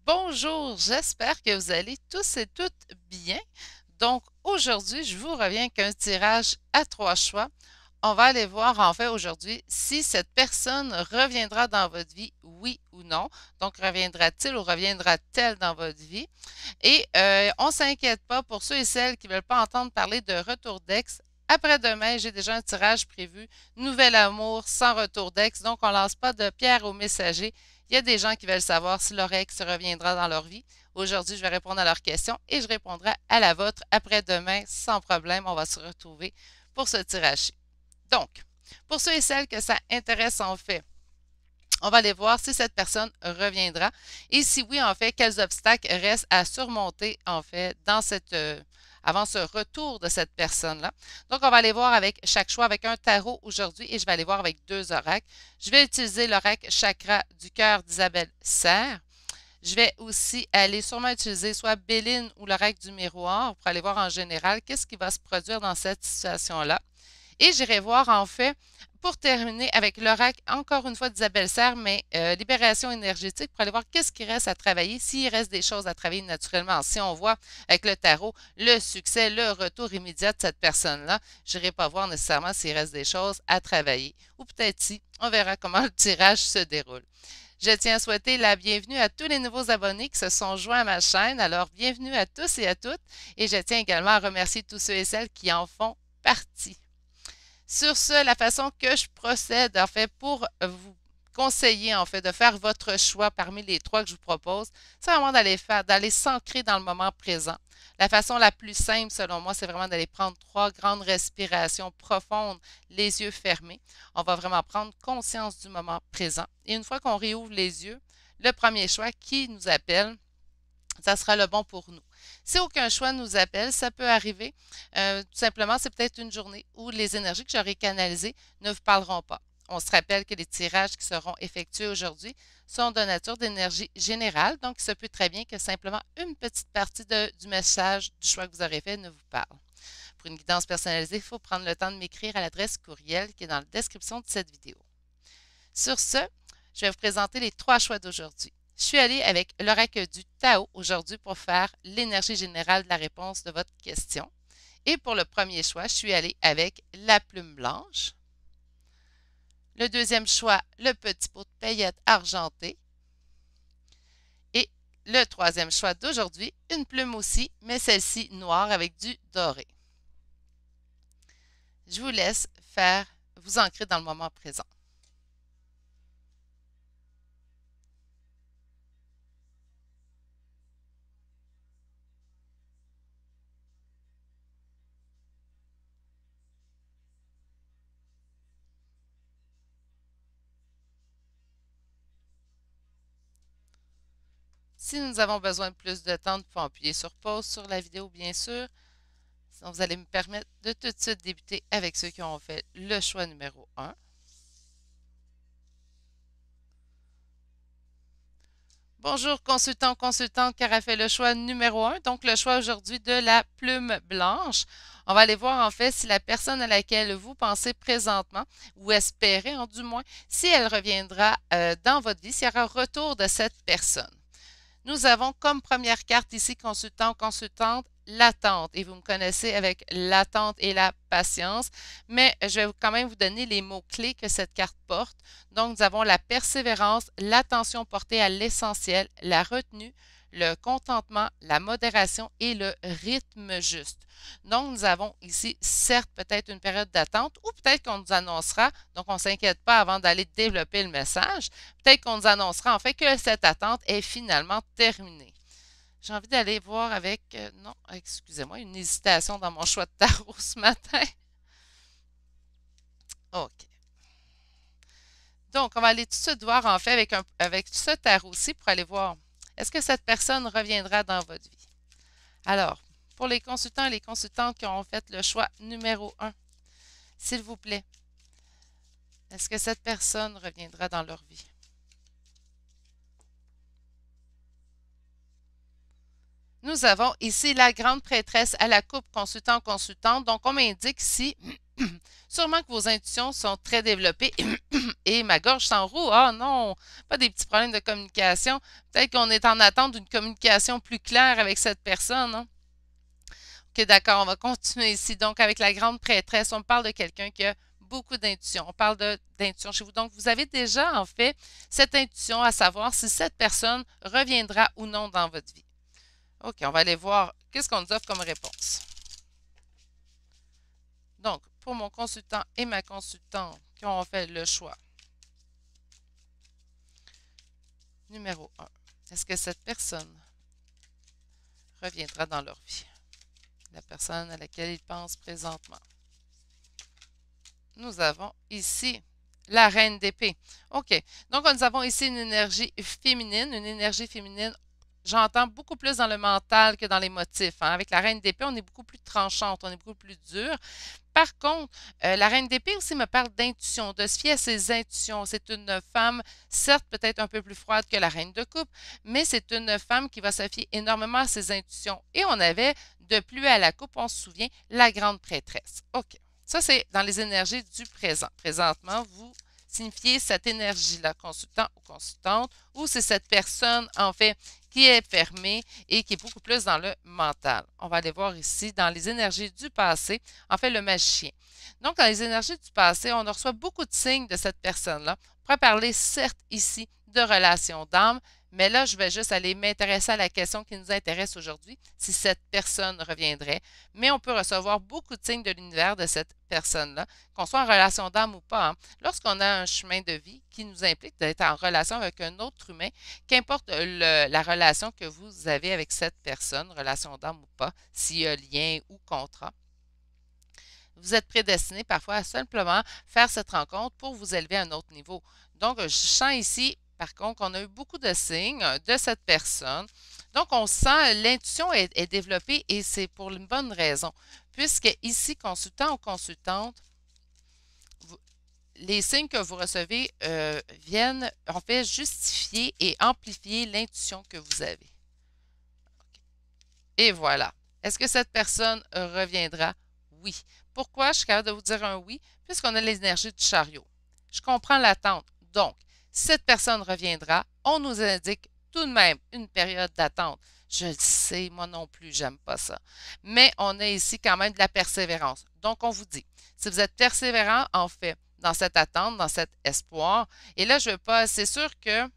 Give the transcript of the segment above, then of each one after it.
Bonjour, j'espère que vous allez tous et toutes bien. Donc aujourd'hui, je vous reviens avec un tirage à trois choix. On va aller voir en fait aujourd'hui si cette personne reviendra dans votre vie, oui ou non. Donc reviendra-t-il ou reviendra-t-elle dans votre vie? Et on ne s'inquiète pas pour ceux et celles qui ne veulent pas entendre parler de retour d'ex. Après-demain, j'ai déjà un tirage prévu. Nouvel amour sans retour d'ex. Donc, on ne lance pas de pierre aux messagers. Il y a des gens qui veulent savoir si leur ex reviendra dans leur vie. Aujourd'hui, je vais répondre à leurs questions et je répondrai à la vôtre après-demain sans problème. On va se retrouver pour ce tirage. Donc, pour ceux et celles que ça intéresse en fait, on va aller voir si cette personne reviendra et si oui, en fait, quels obstacles restent à surmonter, en fait, avant ce retour de cette personne-là. Donc, on va aller voir avec chaque choix avec un tarot aujourd'hui et je vais aller voir avec deux oracles. Je vais utiliser l'oracle chakra du cœur d'Isabelle Serre. Je vais aussi aller sûrement utiliser soit Béline ou l'oracle du miroir pour aller voir en général qu'est-ce qui va se produire dans cette situation-là. Et j'irai voir en fait, pour terminer avec l'oracle, encore une fois d'Isabelle Serre, mais libération énergétique, pour aller voir qu'est-ce qui reste à travailler, s'il reste des choses à travailler naturellement. Si on voit avec le tarot le succès, le retour immédiat de cette personne-là, je n'irai pas voir nécessairement s'il reste des choses à travailler. Ou peut-être si, on verra comment le tirage se déroule. Je tiens à souhaiter la bienvenue à tous les nouveaux abonnés qui se sont joints à ma chaîne. Alors, bienvenue à tous et à toutes. Et je tiens également à remercier tous ceux et celles qui en font partie. Sur ce, la façon que je procède, en fait, pour vous conseiller, en fait, de faire votre choix parmi les trois que je vous propose, c'est vraiment d'aller s'ancrer dans le moment présent. La façon la plus simple, selon moi, c'est vraiment d'aller prendre trois grandes respirations profondes, les yeux fermés. On va vraiment prendre conscience du moment présent. Et une fois qu'on réouvre les yeux, le premier choix qui nous appelle, ça sera le bon pour nous. Si aucun choix nous appelle, ça peut arriver. Tout simplement, c'est peut-être une journée où les énergies que j'aurai canalisées ne vous parleront pas. On se rappelle que les tirages qui seront effectués aujourd'hui sont de nature d'énergie générale, donc il se peut très bien que simplement une petite partie du message du choix que vous aurez fait ne vous parle. Pour une guidance personnalisée, il faut prendre le temps de m'écrire à l'adresse courriel qui est dans la description de cette vidéo. Sur ce, je vais vous présenter les trois choix d'aujourd'hui. Je suis allée avec l'oracle du Tao aujourd'hui pour faire l'énergie générale de la réponse de votre question. Et pour le premier choix, je suis allée avec la plume blanche. Le deuxième choix, le petit pot de paillettes argenté. Et le troisième choix d'aujourd'hui, une plume aussi, mais celle-ci noire avec du doré. Je vous laisse vous ancrer dans le moment présent. Si nous avons besoin de plus de temps, nous pouvons appuyer sur pause sur la vidéo, bien sûr. Sinon, vous allez me permettre de tout de suite débuter avec ceux qui ont fait le choix numéro 1. Bonjour, consultant, consultante qui a fait le choix numéro 1, donc le choix aujourd'hui de la plume blanche. On va aller voir en fait si la personne à laquelle vous pensez présentement, ou espérez du moins, si elle reviendra dans votre vie, s'il y aura un retour de cette personne. Nous avons comme première carte ici, consultant ou consultante, l'attente. Et vous me connaissez avec l'attente et la patience, mais je vais quand même vous donner les mots-clés que cette carte porte. Donc, nous avons la persévérance, l'attention portée à l'essentiel, la retenue, le contentement, la modération et le rythme juste. Donc, nous avons ici, certes, peut-être une période d'attente ou peut-être qu'on nous annoncera, donc on ne s'inquiète pas avant d'aller développer le message, peut-être qu'on nous annoncera en fait que cette attente est finalement terminée. J'ai envie d'aller voir avec, non, excusez-moi, une hésitation dans mon choix de tarot ce matin. OK. Donc, on va aller tout de suite voir en fait avec ce tarot-ci pour aller voir est-ce que cette personne reviendra dans votre vie. Alors, pour les consultants et les consultantes qui ont fait le choix numéro 1, s'il vous plaît, est-ce que cette personne reviendra dans leur vie? Nous avons ici la grande prêtresse à la coupe consultant-consultante. Donc, on m'indique ici Sûrement que vos intuitions sont très développées et ma gorge s'enroule. Ah non, pas des petits problèmes de communication. Peut-être qu'on est en attente d'une communication plus claire avec cette personne, hein? OK, d'accord, on va continuer ici. Donc, avec la grande prêtresse, on parle de quelqu'un qui a beaucoup d'intuition. On parle d'intuition chez vous. Donc, vous avez déjà, en fait, cette intuition à savoir si cette personne reviendra ou non dans votre vie. OK, on va aller voir qu'est-ce qu'on nous offre comme réponse. Donc, pour mon consultant et ma consultante qui ont fait le choix numéro 1, est-ce que cette personne reviendra dans leur vie? La personne à laquelle ils pensent présentement. Nous avons ici la reine d'épée. OK. Donc, nous avons ici une énergie féminine. Une énergie féminine, j'entends beaucoup plus dans le mental que dans les motifs, hein. Avec la reine d'épée, on est beaucoup plus tranchante, on est beaucoup plus dur. Par contre, la reine d'épée aussi me parle d'intuition, de se fier à ses intuitions. C'est une femme, certes peut-être un peu plus froide que la reine de coupe, mais c'est une femme qui va se fier énormément à ses intuitions. Et on avait, de plus à la coupe, on se souvient, la grande prêtresse. OK. Ça, c'est dans les énergies du présent. Présentement, vous signifiez cette énergie-là, consultant ou consultante, ou c'est cette personne, en fait, qui est fermée et qui est beaucoup plus dans le mental. On va aller voir ici dans les énergies du passé, en fait, le magicien. Donc, dans les énergies du passé, on reçoit beaucoup de signes de cette personne-là. On pourrait parler, certes, ici, de relations d'âme, mais là, je vais juste aller m'intéresser à la question qui nous intéresse aujourd'hui, si cette personne reviendrait. Mais on peut recevoir beaucoup de signes de l'univers de cette personne-là, qu'on soit en relation d'âme ou pas, hein. Lorsqu'on a un chemin de vie qui nous implique d'être en relation avec un autre humain, qu'importe la relation que vous avez avec cette personne, relation d'âme ou pas, s'il y a lien ou contrat, vous êtes prédestiné parfois à simplement faire cette rencontre pour vous élever à un autre niveau. Donc, je sens ici, par contre, qu'on a eu beaucoup de signes de cette personne. Donc, on sent l'intuition est développée et c'est pour une bonne raison. Puisque ici, consultant ou consultante, les signes que vous recevez viennent en fait justifier et amplifier l'intuition que vous avez. Et voilà. Est-ce que cette personne reviendra? Oui. Pourquoi je suis capable de vous dire un oui? Puisqu'on a l'énergie du chariot. Je comprends l'attente. Donc, si cette personne reviendra, on nous indique tout de même une période d'attente. Je le sais, moi non plus, j'aime pas ça. Mais on a ici quand même de la persévérance. Donc, on vous dit, si vous êtes persévérant, en fait, dans cette attente, dans cet espoir, et là, je veux pas, c'est sûr que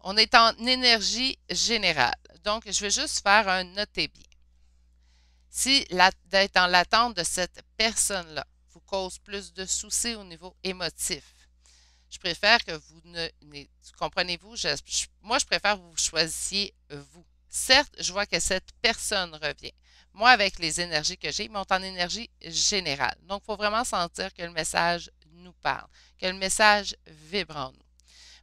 on est en énergie générale. Donc, je vais juste faire un notez bien. Si d'être en l'attente de cette personne-là vous cause plus de soucis au niveau émotif, je préfère que vous comprenez-vous, moi, je préfère que vous choisissiez vous. Certes, je vois que cette personne revient. Moi, avec les énergies que j'ai, ils montent en énergie générale. Donc, il faut vraiment sentir que le message nous parle, que le message vibre en nous.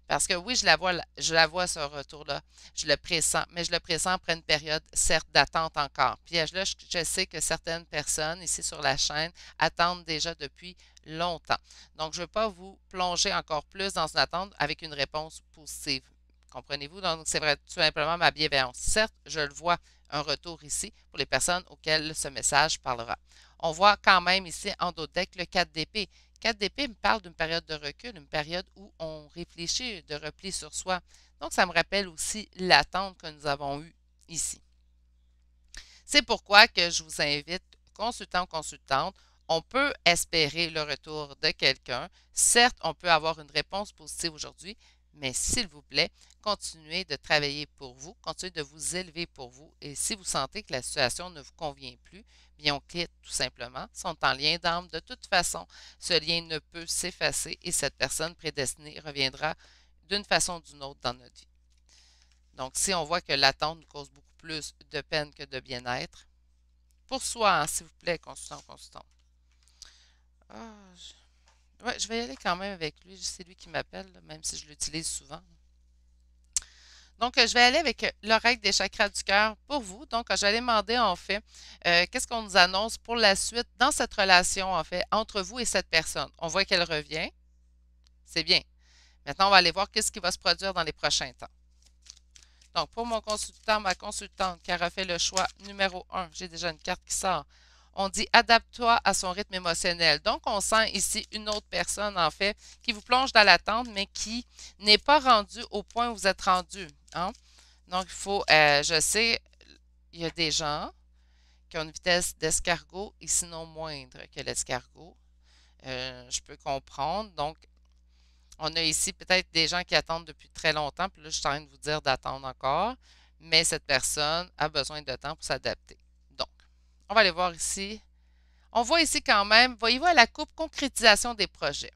Parce que oui, je la vois ce retour-là. Je le pressens, mais je le pressens après une période, certes, d'attente encore. Puis là, je sais que certaines personnes ici sur la chaîne attendent déjà depuis longtemps. Donc, je ne veux pas vous plonger encore plus dans une attente avec une réponse positive. Comprenez-vous? Donc, c'est vrai, tout simplement ma bienveillance. Certes, je le vois, un retour ici pour les personnes auxquelles ce message parlera. On voit quand même ici en d'autres decks le 4 d'épée. 4 d'épée me parle d'une période de recul, une période où on réfléchit, de repli sur soi. Donc, ça me rappelle aussi l'attente que nous avons eue ici. C'est pourquoi que je vous invite, consultant ou consultante, on peut espérer le retour de quelqu'un. Certes, on peut avoir une réponse positive aujourd'hui, mais s'il vous plaît, continuez de travailler pour vous, continuez de vous élever pour vous. Et si vous sentez que la situation ne vous convient plus, bien on quitte tout simplement. Ils sont en lien d'âme. De toute façon, ce lien ne peut s'effacer et cette personne prédestinée reviendra d'une façon ou d'une autre dans notre vie. Donc, si on voit que l'attente nous cause beaucoup plus de peine que de bien-être, pour soi, hein, s'il vous plaît, consultant, consultant. Ah, ouais, je vais y aller quand même avec lui. C'est lui qui m'appelle, même si je l'utilise souvent. Donc, je vais aller avec l'oreille des chakras du cœur pour vous. Donc, je vais aller demander, en fait, qu'est-ce qu'on nous annonce pour la suite dans cette relation, en fait, entre vous et cette personne. On voit qu'elle revient. C'est bien. Maintenant, on va aller voir qu'est-ce qui va se produire dans les prochains temps. Donc, pour mon consultant, ma consultante qui a refait le choix numéro 1, j'ai déjà une carte qui sort. On dit adapte-toi à son rythme émotionnel. Donc, on sent ici une autre personne, en fait, qui vous plonge dans l'attente, mais qui n'est pas rendue au point où vous êtes rendu. Hein? Donc, il faut, je sais, il y a des gens qui ont une vitesse d'escargot et sinon moindre que l'escargot. Je peux comprendre. Donc, on a ici peut-être des gens qui attendent depuis très longtemps, puis là, je suis en train de vous dire d'attendre encore, mais cette personne a besoin de temps pour s'adapter. Donc, on va aller voir ici. On voit ici quand même, voyez-vous à la coupe, concrétisation des projets.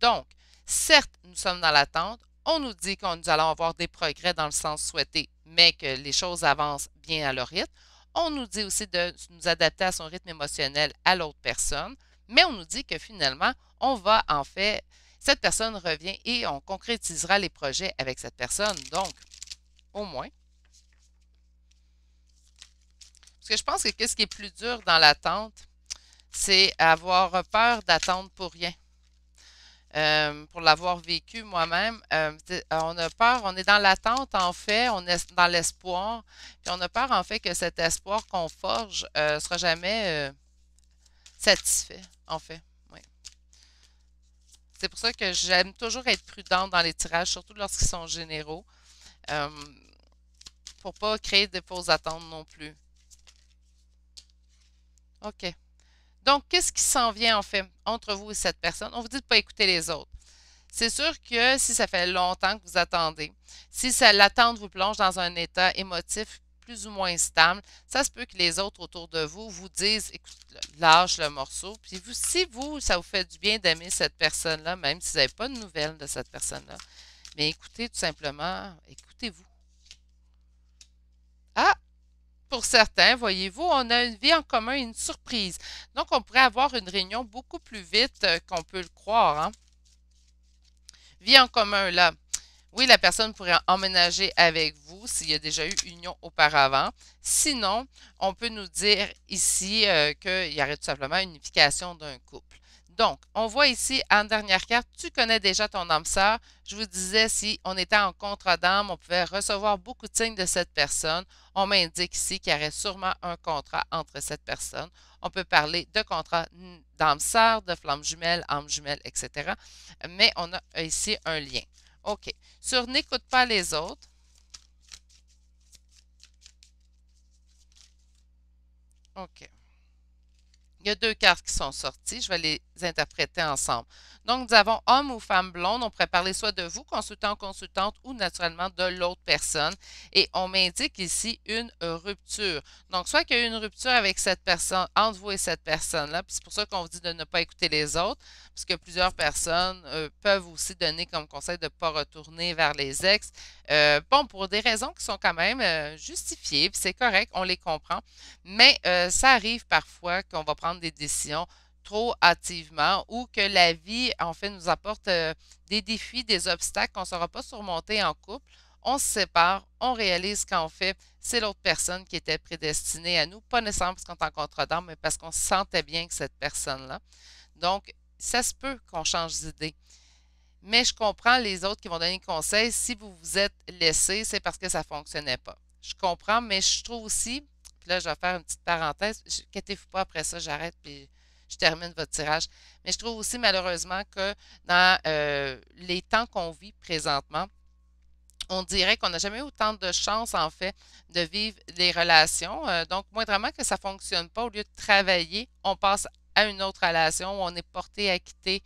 Donc, certes, nous sommes dans l'attente. On nous dit que nous allons avoir des progrès dans le sens souhaité, mais que les choses avancent bien à leur rythme. On nous dit aussi de nous adapter à son rythme émotionnel à l'autre personne, mais on nous dit que finalement, on va en fait, cette personne revient et on concrétisera les projets avec cette personne. Donc, au moins. Parce que je pense que ce qui est plus dur dans l'attente, c'est avoir peur d'attendre pour rien. Pour l'avoir vécu moi-même, on a peur, on est dans l'attente en fait, on est dans l'espoir, puis on a peur en fait que cet espoir qu'on forge ne sera jamais satisfait, en fait. Oui. C'est pour ça que j'aime toujours être prudente dans les tirages, surtout lorsqu'ils sont généraux, euh, pour ne pas créer de fausses attentes non plus. OK. Donc, qu'est-ce qui s'en vient en fait entre vous et cette personne? On vous dit de ne pas écouter les autres. C'est sûr que si ça fait longtemps que vous attendez, si l'attente vous plonge dans un état émotif plus ou moins stable, ça se peut que les autres autour de vous vous disent, écoute, lâche le morceau. Puis vous, si vous, ça vous fait du bien d'aimer cette personne-là, même si vous n'avez pas de nouvelles de cette personne-là, mais écoutez tout simplement, écoutez-vous. Ah! Pour certains, voyez-vous, on a une vie en commun et une surprise. Donc, on pourrait avoir une réunion beaucoup plus vite qu'on peut le croire. Hein? Vie en commun, là. Oui, la personne pourrait emménager avec vous s'il y a déjà eu union auparavant. Sinon, on peut nous dire ici qu'il y aurait tout simplement une unification d'un couple. Donc, on voit ici en dernière carte, tu connais déjà ton âme sœur. Je vous disais, si on était en contrat d'âme, on pouvait recevoir beaucoup de signes de cette personne. On m'indique ici qu'il y aurait sûrement un contrat entre cette personne. On peut parler de contrat d'âme sœur, de flamme jumelle, âme jumelle, etc. Mais on a ici un lien. OK. Sur n'écoute pas les autres. OK. Il y a deux cartes qui sont sorties. Je vais les interpréter ensemble. Donc, nous avons homme ou femme blonde. On pourrait parler soit de vous, consultant ou consultante, ou naturellement de l'autre personne. Et on m'indique ici une rupture. Donc, soit qu'il y a eu une rupture avec cette personne, entre vous et cette personne-là. Puis c'est pour ça qu'on vous dit de ne pas écouter les autres. Parce que plusieurs personnes peuvent aussi donner comme conseil de ne pas retourner vers les ex. Bon, pour des raisons qui sont quand même justifiées, puis c'est correct, on les comprend. Mais ça arrive parfois qu'on va prendre des décisions trop hâtivement ou que la vie, en fait, nous apporte des défis, des obstacles qu'on ne saura pas surmonter en couple. On se sépare, on réalise qu'en fait, c'est l'autre personne qui était prédestinée à nous, pas nécessairement parce qu'on est en contrat d'âme, mais parce qu'on se sentait bien avec cette personne-là. Donc, ça se peut qu'on change d'idée. Mais je comprends les autres qui vont donner conseil. Si vous vous êtes laissé, c'est parce que ça ne fonctionnait pas. Je comprends, mais je trouve aussi, puis là, je vais faire une petite parenthèse. Inquiétez-vous pas après ça, j'arrête puis je termine votre tirage. Mais je trouve aussi malheureusement que dans les temps qu'on vit présentement, on dirait qu'on n'a jamais eu autant de chance, en fait, de vivre des relations. Donc, moindrement que ça ne fonctionne pas, au lieu de travailler, on passe à une autre relation où on est porté à quitter,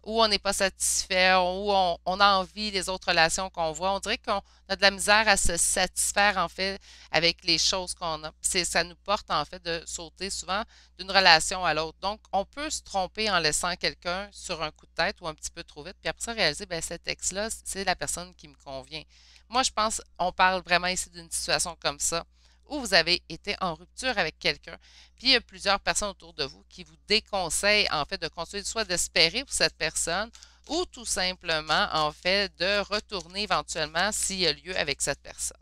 où on n'est pas satisfait, où on a envie des autres relations qu'on voit. On dirait qu'on a de la misère à se satisfaire, en fait, avec les choses qu'on a. Ça nous porte, en fait, de sauter souvent d'une relation à l'autre. Donc, on peut se tromper en laissant quelqu'un sur un coup de tête ou un petit peu trop vite, puis après ça, réaliser, ben cet ex-là, c'est la personne qui me convient. Moi, je pense qu'on parle vraiment ici d'une situation comme ça, où vous avez été en rupture avec quelqu'un, puis il y a plusieurs personnes autour de vous qui vous déconseillent en fait de continuer soit d'espérer pour cette personne ou tout simplement en fait de retourner éventuellement s'il y a lieu avec cette personne.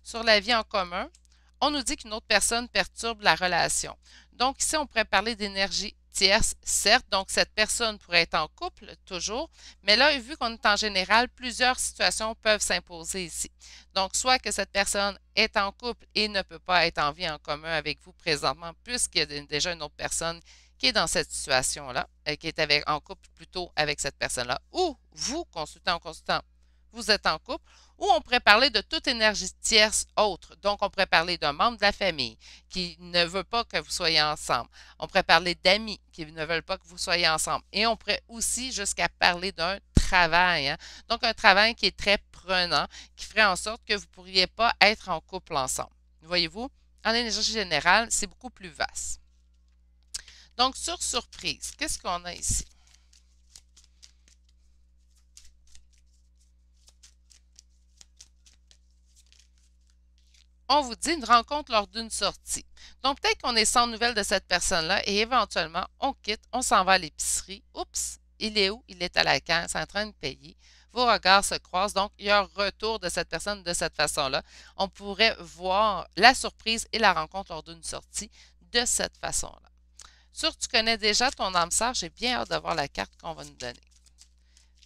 Sur la vie en commun, on nous dit qu'une autre personne perturbe la relation. Donc ici, on pourrait parler d'énergie tierce, certes, donc cette personne pourrait être en couple toujours, mais là, vu qu'on est en général, plusieurs situations peuvent s'imposer ici. Donc, soit que cette personne est en couple et ne peut pas être en vie en commun avec vous présentement, puisqu'il y a déjà une autre personne qui est dans cette situation-là, qui est en couple plutôt avec cette personne-là, ou vous, consultant ou consultant, vous êtes en couple, ou on pourrait parler de toute énergie tierce autre. Donc, on pourrait parler d'un membre de la famille qui ne veut pas que vous soyez ensemble. On pourrait parler d'amis qui ne veulent pas que vous soyez ensemble. Et on pourrait aussi jusqu'à parler d'un travail. Hein. Donc, un travail qui est très prenant, qui ferait en sorte que vous ne pourriez pas être en couple ensemble. Voyez-vous, en énergie générale, c'est beaucoup plus vaste. Donc, sur surprise, qu'est-ce qu'on a ici? On vous dit une rencontre lors d'une sortie. Donc, peut-être qu'on est sans nouvelles de cette personne-là et éventuellement, on quitte, on s'en va à l'épicerie. Oups, il est où? Il est à la caisse en train de payer. Vos regards se croisent. Donc, il y a un retour de cette personne de cette façon-là. On pourrait voir la surprise et la rencontre lors d'une sortie de cette façon-là. Sur tu connais déjà ton âme sœur, j'ai bien hâte de voir la carte qu'on va nous donner.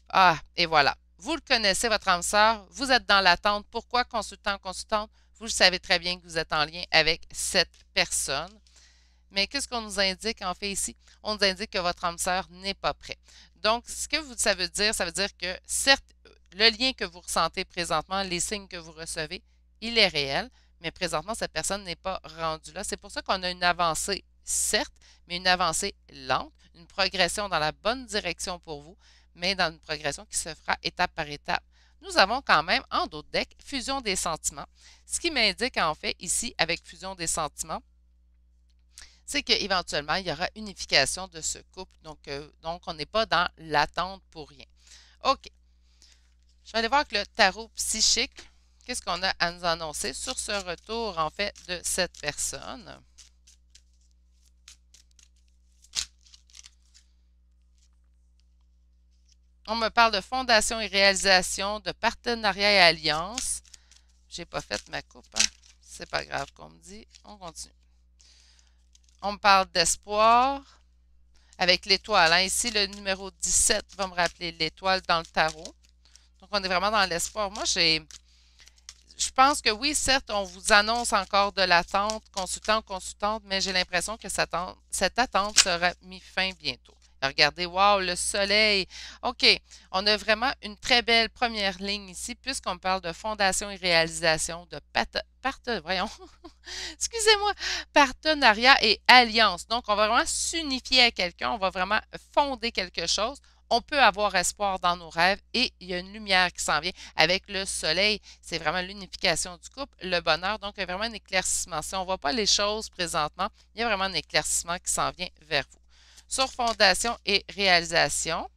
Ah, et voilà. Vous le connaissez, votre âme sœur. Vous êtes dans l'attente. Pourquoi consultant, consultante? Vous le savez très bien que vous êtes en lien avec cette personne. Mais qu'est-ce qu'on nous indique en fait ici? On nous indique que votre âme sœur n'est pas prêt. Donc, ce que ça veut dire que certes, le lien que vous ressentez présentement, les signes que vous recevez, il est réel, mais présentement, cette personne n'est pas rendue là. C'est pour ça qu'on a une avancée, certes, mais une avancée lente, une progression dans la bonne direction pour vous, mais dans une progression qui se fera étape par étape. Nous avons quand même, en d'autres decks, fusion des sentiments, ce qui m'indique en fait ici, avec fusion des sentiments, c'est qu'éventuellement, il y aura unification de ce couple. Donc on n'est pas dans l'attente pour rien. OK. Je vais aller voir avec le tarot psychique. Qu'est-ce qu'on a à nous annoncer sur ce retour, en fait, de cette personne? On me parle de fondation et réalisation, de partenariat et alliance. J'ai pas fait ma coupe, hein? C'est pas grave qu'on me dit. On continue. On me parle d'espoir avec l'étoile. Hein? Ici, le numéro 17 va me rappeler l'étoile dans le tarot. Donc, on est vraiment dans l'espoir. Moi, je pense que oui, certes, on vous annonce encore de l'attente, consultant, consultante, mais j'ai l'impression que cette attente sera mise fin bientôt. Regardez, wow, le soleil. OK, on a vraiment une très belle première ligne ici, puisqu'on parle de fondation et réalisation, de voyons, excusez-moi, partenariat et alliance. Donc, on va vraiment s'unifier à quelqu'un, on va vraiment fonder quelque chose. On peut avoir espoir dans nos rêves et il y a une lumière qui s'en vient avec le soleil. C'est vraiment l'unification du couple, le bonheur. Donc, il y a vraiment un éclaircissement. Si on ne voit pas les choses présentement, il y a vraiment un éclaircissement qui s'en vient vers vous. Sur fondation et réalisation,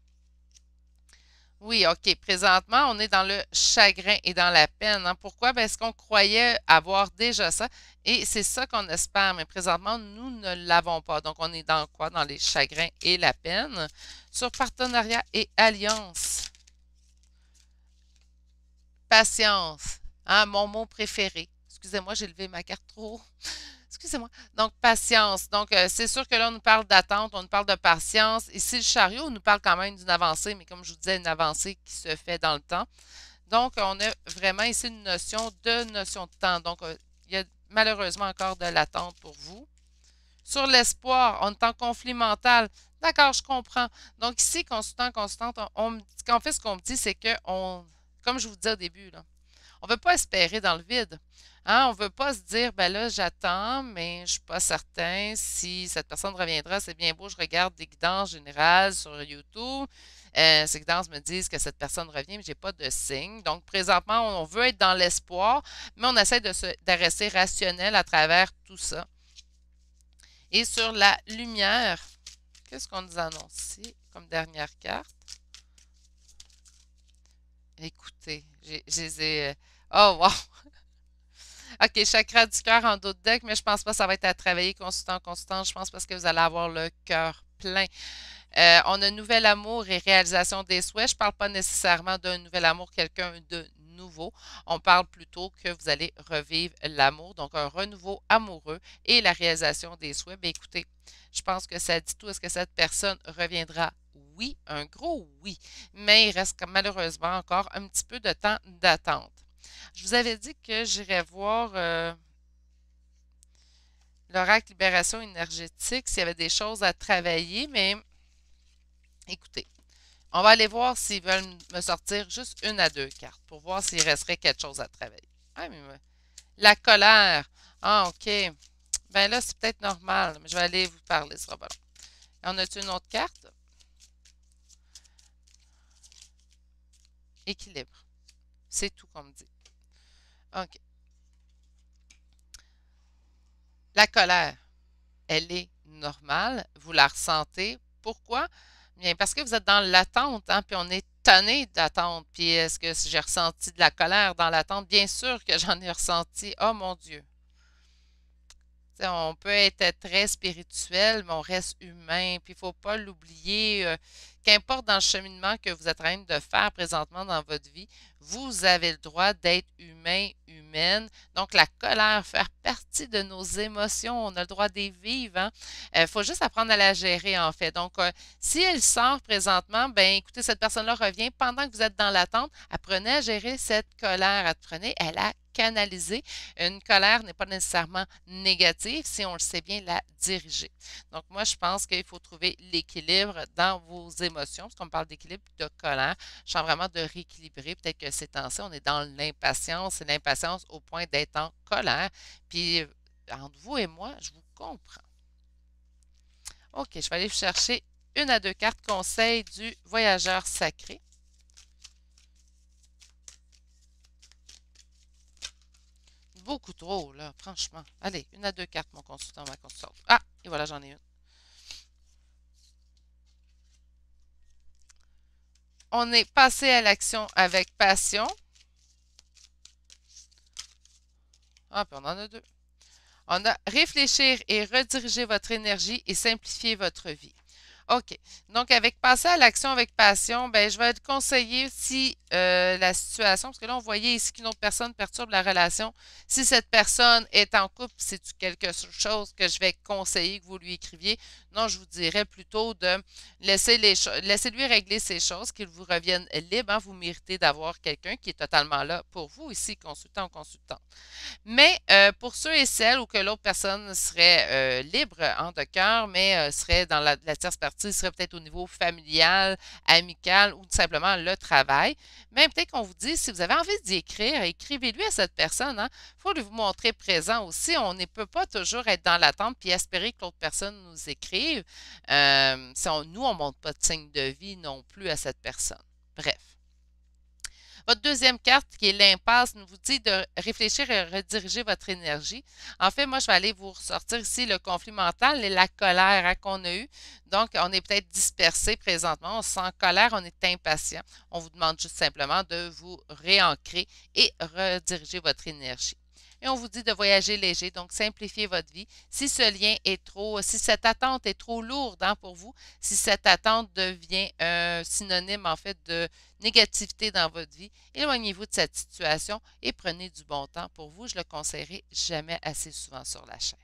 oui, OK. Présentement, on est dans le chagrin et dans la peine. Hein. Pourquoi? Parce qu'on croyait avoir déjà ça et c'est ça qu'on espère, mais présentement, nous ne l'avons pas. Donc, on est dans quoi? Dans les chagrins et la peine. Sur partenariat et alliance. Patience. Hein, mon mot préféré. Excusez-moi, j'ai levé ma carte trop haut. Excusez-moi. Donc, patience. Donc, c'est sûr que là, on nous parle d'attente, on nous parle de patience. Ici, le chariot nous parle quand même d'une avancée, mais comme je vous disais, une avancée qui se fait dans le temps. Donc, on a vraiment ici une notion de temps. Donc, il y a malheureusement encore de l'attente pour vous. Sur l'espoir, on est en conflit mental. D'accord, je comprends. Donc, ici, consultant, constante, en fait, ce qu'on me dit, c'est que comme je vous disais au début, là, on ne veut pas espérer dans le vide. Hein? On ne veut pas se dire, ben là, j'attends, mais je ne suis pas certain si cette personne reviendra. C'est bien beau, je regarde des guidances générales sur YouTube. Ces guidances me disent que cette personne revient, mais je n'ai pas de signe. Donc, présentement, on veut être dans l'espoir, mais on essaie de rester rationnel à travers tout ça. Et sur la lumière, qu'est-ce qu'on nous annonce ici comme dernière carte? Écoutez, oh, wow! OK, chakra du cœur en dos de deck, mais je pense pas que ça va être à travailler consultant, consultant. Je pense parce que vous allez avoir le cœur plein. On a nouvel amour et réalisation des souhaits. Je ne parle pas nécessairement d'un nouvel amour, quelqu'un de nouveau. On parle plutôt que vous allez revivre l'amour, donc un renouveau amoureux et la réalisation des souhaits. Bien, écoutez, je pense que ça dit tout. Est-ce que cette personne reviendra? Oui, un gros oui, mais il reste malheureusement encore un petit peu de temps d'attente. Je vous avais dit que j'irais voir l'oracle libération énergétique s'il y avait des choses à travailler, mais écoutez, on va aller voir s'ils veulent me sortir juste une à deux cartes pour voir s'il resterait quelque chose à travailler. Ah, mais la colère. Ah, OK. Ben là, c'est peut-être normal, mais je vais aller vous parler, ce sera pas long. En a-tu une autre carte? Équilibre. C'est tout qu'on me dit. OK. La colère, elle est normale. Vous la ressentez. Pourquoi? Bien, parce que vous êtes dans l'attente, hein, puis on est tanné d'attente. Puis est-ce que j'ai ressenti de la colère dans l'attente? Bien sûr que j'en ai ressenti. Oh mon Dieu. T'sais, on peut être très spirituel, mais on reste humain. Puis il ne faut pas l'oublier. Qu'importe dans le cheminement que vous êtes en train de faire présentement dans votre vie, vous avez le droit d'être humain, humaine. Donc la colère fait partie de nos émotions. On a le droit d'y vivre. Hein? Faut juste apprendre à la gérer en fait. Donc si elle sort présentement, ben écoutez, cette personne-là revient pendant que vous êtes dans l'attente. Apprenez à gérer cette colère. Apprenez à la canaliser. Une colère n'est pas nécessairement négative si on le sait bien la diriger. Donc, moi, je pense qu'il faut trouver l'équilibre dans vos émotions, parce qu'on parle d'équilibre et de colère. Je sens vraiment de rééquilibrer. Peut-être que ces temps-ci, on est dans l'impatience et l'impatience au point d'être en colère. Puis, entre vous et moi, je vous comprends. OK, je vais aller chercher une à deux cartes conseils du voyageur sacré. Beaucoup trop, là, franchement. Allez, une à deux cartes, mon consultant, ma consultante. Ah, et voilà, j'en ai une. On est passé à l'action avec passion. Ah, puis on en a deux. On a réfléchir et rediriger votre énergie et simplifier votre vie. OK. Donc, avec passer à l'action avec passion, ben, je vais te conseiller si la situation, parce que là, on voyait ici qu'une autre personne perturbe la relation. Si cette personne est en couple, c'est quelque chose que je vais conseiller que vous lui écriviez. Non, je vous dirais plutôt de laisser lui régler ces choses, qu'il vous revienne libre. Hein. Vous méritez d'avoir quelqu'un qui est totalement là pour vous ici, consultant ou consultant. Mais pour ceux et celles où que l'autre personne serait libre en de cœur, mais serait dans la tierce partie, serait peut-être au niveau familial, amical ou tout simplement le travail, mais peut-être qu'on vous dit, si vous avez envie d'y écrire, écrivez-lui à cette personne. Il faut lui vous montrer présent aussi. On ne peut pas toujours être dans l'attente puis espérer que l'autre personne nous écrive. Si nous, on ne montre pas de signe de vie non plus à cette personne. Bref. Votre deuxième carte, qui est l'impasse, nous vous dit de réfléchir et rediriger votre énergie. En fait, moi, je vais aller vous ressortir ici le conflit mental et la colère hein, qu'on a eue. Donc, on est peut-être dispersé présentement, on se sent en colère, on est impatient. On vous demande juste simplement de vous réancrer et rediriger votre énergie. Et on vous dit de voyager léger, donc simplifier votre vie. Si ce lien est trop, si cette attente est trop lourde hein, pour vous, si cette attente devient un synonyme en fait de négativité dans votre vie, éloignez-vous de cette situation et prenez du bon temps pour vous. Je le conseillerai jamais assez souvent sur la chaîne.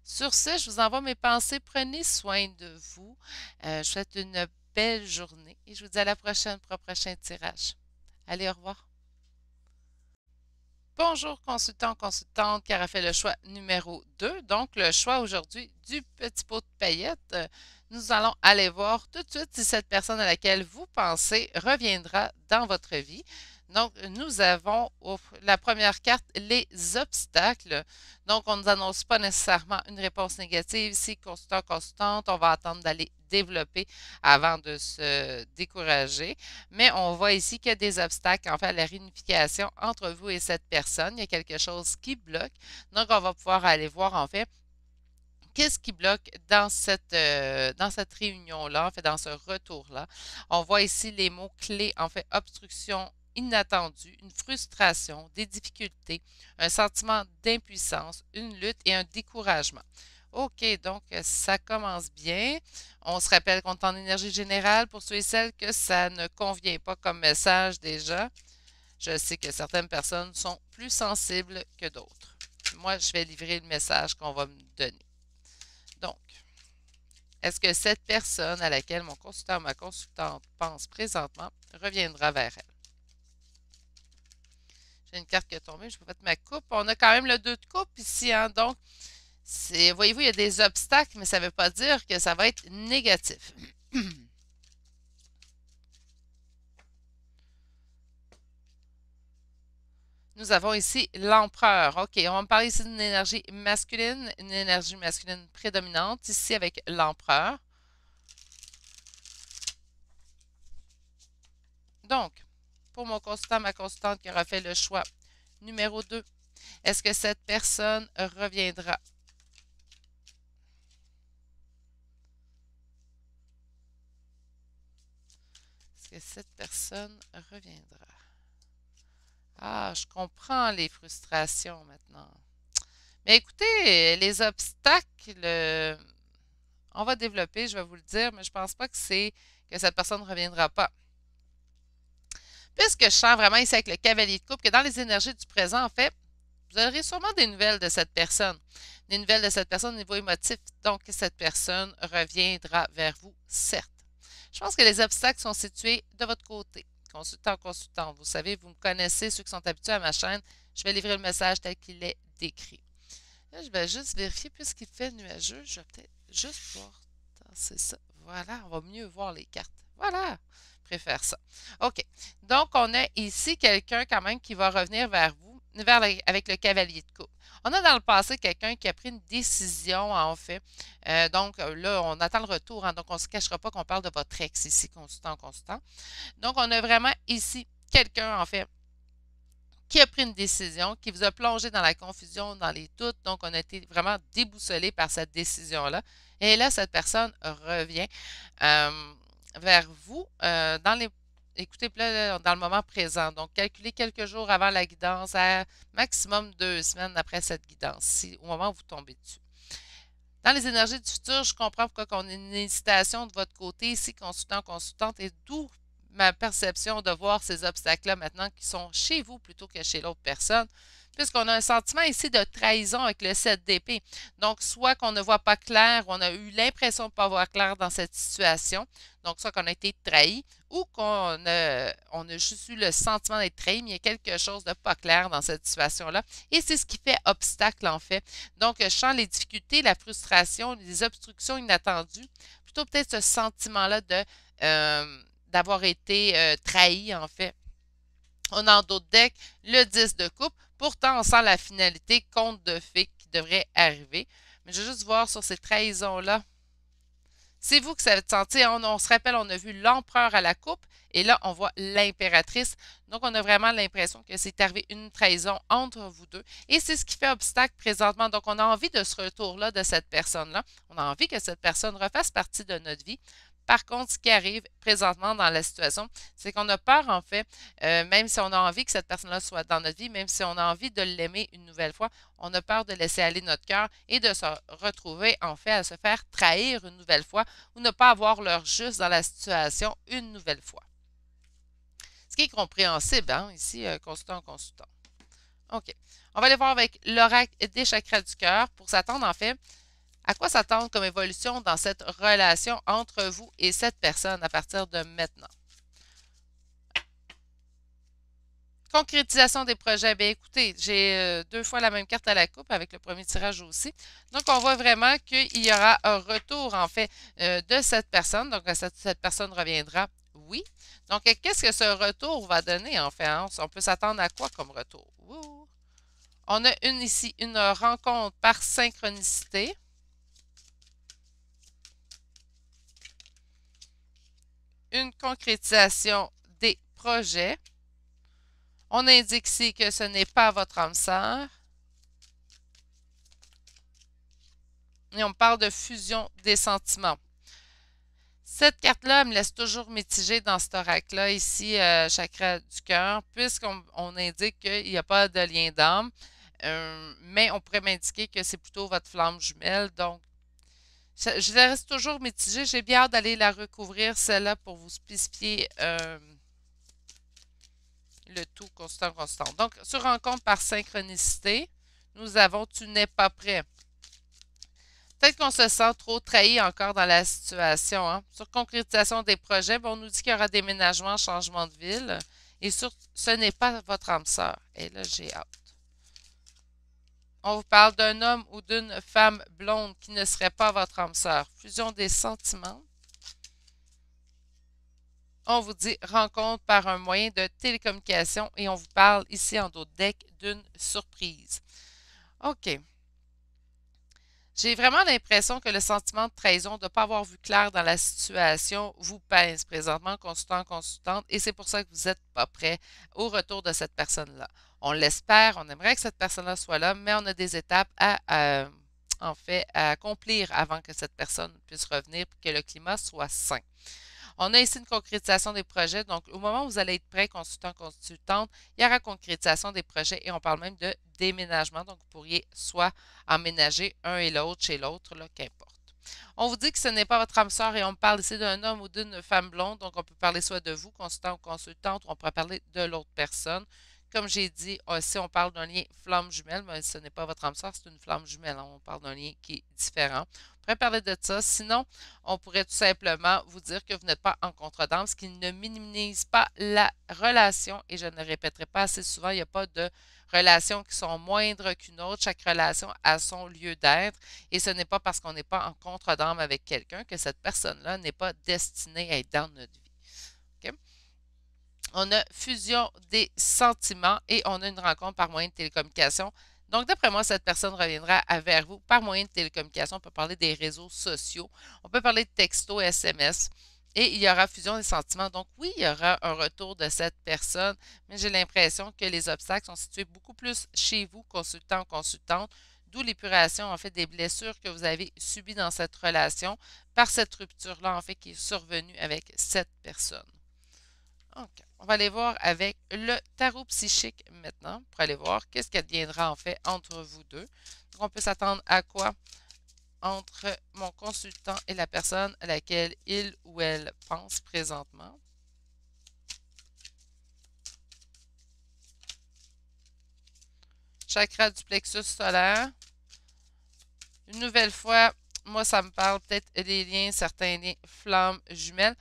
Sur ce, je vous envoie mes pensées. Prenez soin de vous. Je vous souhaite une belle journée et je vous dis à la prochaine pour un prochain tirage. Allez, au revoir. Bonjour, consultant, consultante qui aura fait le choix numéro 2. Donc, le choix aujourd'hui du petit pot de paillettes. Nous allons aller voir tout de suite si cette personne à laquelle vous pensez reviendra dans votre vie. Donc, nous avons la première carte, les obstacles. Donc, on ne nous annonce pas nécessairement une réponse négative. Ici, consultant, consultante, on va attendre d'aller développer avant de se décourager. Mais on voit ici qu'il y a des obstacles en fait à la réunification entre vous et cette personne. Il y a quelque chose qui bloque. Donc, on va pouvoir aller voir en fait qu'est-ce qui bloque dans cette réunion-là, en fait, dans ce retour-là. On voit ici les mots-clés, en fait, obstruction, inattendue, une frustration, des difficultés, un sentiment d'impuissance, une lutte et un découragement. OK, donc ça commence bien. On se rappelle qu'on est en énergie générale pour ceux et celles que ça ne convient pas comme message déjà. Je sais que certaines personnes sont plus sensibles que d'autres. Moi, je vais livrer le message qu'on va me donner. Donc, est-ce que cette personne à laquelle mon consultant ou ma consultante pense présentement reviendra vers elle? J'ai une carte qui est tombée, je peux mettre ma coupe. On a quand même le 2 de coupe ici, hein? Donc, voyez-vous, il y a des obstacles, mais ça ne veut pas dire que ça va être négatif. Nous avons ici l'empereur. OK, on va me parler ici d'une énergie masculine, une énergie masculine prédominante, ici avec l'empereur. Donc, pour mon consultant, ma consultante qui aura fait le choix numéro 2, est-ce que cette personne reviendra? Est-ce que cette personne reviendra? Ah, je comprends les frustrations maintenant. Mais écoutez, les obstacles, on va développer, je vais vous le dire, mais je pense pas que c'est que cette personne ne reviendra pas. Puisque je sens vraiment ici avec le cavalier de coupe que dans les énergies du présent, en fait, vous aurez sûrement des nouvelles de cette personne. Des nouvelles de cette personne au niveau émotif. Donc, cette personne reviendra vers vous, certes. Je pense que les obstacles sont situés de votre côté. Consultant, consultant. Vous savez, vous me connaissez, ceux qui sont habitués à ma chaîne. Je vais livrer le message tel qu'il est décrit. Là, je vais juste vérifier, puisqu'il fait nuageux, je vais peut-être juste voir. C'est ça. Voilà, on va mieux voir les cartes. Voilà, je préfère ça. OK. Donc, on a ici quelqu'un quand même qui va revenir vers vous avec le cavalier de coupe. On a dans le passé quelqu'un qui a pris une décision, en fait. Donc, là, on attend le retour. Hein, donc, on ne se cachera pas qu'on parle de votre ex ici, consultant, consultant. Donc, on a vraiment ici quelqu'un, en fait, qui a pris une décision, qui vous a plongé dans la confusion, dans les doutes. Donc, on a été vraiment déboussolé par cette décision-là. Et là, cette personne revient vers vous dans les. Écoutez, là, dans le moment présent. Donc, calculez quelques jours avant la guidance, à maximum 2 semaines après cette guidance, au moment où vous tombez dessus. Dans les énergies du futur, je comprends pourquoi on a une hésitation de votre côté ici, consultant, consultante, et d'où ma perception de voir ces obstacles-là maintenant qui sont chez vous plutôt que chez l'autre personne, puisqu'on a un sentiment ici de trahison avec le 7 d'épée. Donc, soit qu'on ne voit pas clair, on a eu l'impression de ne pas voir clair dans cette situation, donc soit qu'on a été trahi, ou qu'on a juste eu le sentiment d'être trahi, mais il y a quelque chose de pas clair dans cette situation-là. Et c'est ce qui fait obstacle, en fait. Donc, je sens les difficultés, la frustration, les obstructions inattendues, plutôt peut-être ce sentiment-là d'avoir été trahi, en fait. On a en d'autres decks le 10 de coupe. Pourtant, on sent la finalité, conte de fées qui devrait arriver. Mais je vais juste voir sur ces trahisons-là. C'est vous que ça va sentir. On se rappelle, on a vu l'empereur à la coupe et là, on voit l'impératrice. Donc, on a vraiment l'impression que c'est arrivé une trahison entre vous deux. Et c'est ce qui fait obstacle présentement. Donc, on a envie de ce retour-là de cette personne-là. On a envie que cette personne refasse partie de notre vie. Par contre, ce qui arrive présentement dans la situation, c'est qu'on a peur, en fait, même si on a envie que cette personne-là soit dans notre vie, même si on a envie de l'aimer une nouvelle fois, on a peur de laisser aller notre cœur et de se retrouver, en fait, à se faire trahir une nouvelle fois ou ne pas avoir leur juste dans la situation une nouvelle fois. Ce qui est compréhensible, hein, ici, consultant, consultant. OK. On va aller voir avec l'oracle des chakras du cœur pour s'attendre, en fait, à quoi s'attendre comme évolution dans cette relation entre vous et cette personne à partir de maintenant? Concrétisation des projets. Bien, écoutez, j'ai 2 fois la même carte à la coupe avec le premier tirage aussi. Donc, on voit vraiment qu'il y aura un retour, en fait, de cette personne. Donc, cette personne reviendra, oui. Donc, qu'est-ce que ce retour va donner, en fait? Hein? On peut s'attendre à quoi comme retour? Ouh. On a ici une rencontre par synchronicité. Une concrétisation des projets. On indique ici que ce n'est pas votre âme sœur. Et on parle de fusion des sentiments. Cette carte-là me laisse toujours mitigée dans cet oracle-là, ici, chakra du cœur, puisqu'on indique qu'il n'y a pas de lien d'âme, mais on pourrait m'indiquer que c'est plutôt votre flamme jumelle. Donc, je la reste toujours mitigée. J'ai bien hâte d'aller la recouvrir, celle-là, pour vous spécifier le tout constant, constant. Donc, sur rencontre par synchronicité, nous avons tu n'es pas prêt. Peut-être qu'on se sent trop trahi encore dans la situation. Hein. Sur concrétisation des projets, bon, on nous dit qu'il y aura déménagement, changement de ville. Et sur ce n'est pas votre âme sœur. Et là, j'ai hâte. On vous parle d'un homme ou d'une femme blonde qui ne serait pas votre âme sœur. Fusion des sentiments. On vous dit rencontre par un moyen de télécommunication et on vous parle ici en dos de deck d'une surprise. OK. J'ai vraiment l'impression que le sentiment de trahison de ne pas avoir vu clair dans la situation vous pèse présentement, consultant, consultante, et c'est pour ça que vous n'êtes pas prêt au retour de cette personne-là. On l'espère, on aimerait que cette personne-là soit là, mais on a des étapes en fait, à accomplir avant que cette personne puisse revenir et que le climat soit sain. On a ici une concrétisation des projets. Donc, au moment où vous allez être prêt, consultant, consultante, il y aura concrétisation des projets et on parle même de déménagement. Donc, vous pourriez soit emménager un et l'autre chez l'autre, qu'importe. On vous dit que ce n'est pas votre âme sœur et on parle ici d'un homme ou d'une femme blonde. Donc, on peut parler soit de vous, consultant ou consultante, ou on pourrait parler de l'autre personne. Comme j'ai dit, si on parle d'un lien flamme jumelle, mais ce n'est pas votre âme sœur, c'est une flamme jumelle. Hein. On parle d'un lien qui est différent. On pourrait parler de ça. Sinon, on pourrait tout simplement vous dire que vous n'êtes pas en contre-dame, ce qui ne minimise pas la relation. Et je ne le répéterai pas assez souvent, il n'y a pas de relations qui sont moindres qu'une autre. Chaque relation a son lieu d'être. Et ce n'est pas parce qu'on n'est pas en contre-dame avec quelqu'un que cette personne-là n'est pas destinée à être dans notre vie. Okay? On a fusion des sentiments et on a une rencontre par moyen de télécommunication. Donc, d'après moi, cette personne reviendra vers vous par moyen de télécommunication. On peut parler des réseaux sociaux, on peut parler de texto, SMS, et il y aura fusion des sentiments. Donc, oui, il y aura un retour de cette personne, mais j'ai l'impression que les obstacles sont situés beaucoup plus chez vous, consultant ou consultante, d'où l'épuration, en fait, des blessures que vous avez subies dans cette relation par cette rupture-là, en fait, qui est survenue avec cette personne. OK. On va aller voir avec le tarot psychique maintenant pour aller voir qu'est-ce qui adviendra en fait entre vous deux. Donc, on peut s'attendre à quoi entre mon consultant et la personne à laquelle il ou elle pense présentement. Chakra du plexus solaire. Une nouvelle fois, moi, ça me parle peut-être des liens, certains liens flammes jumelles.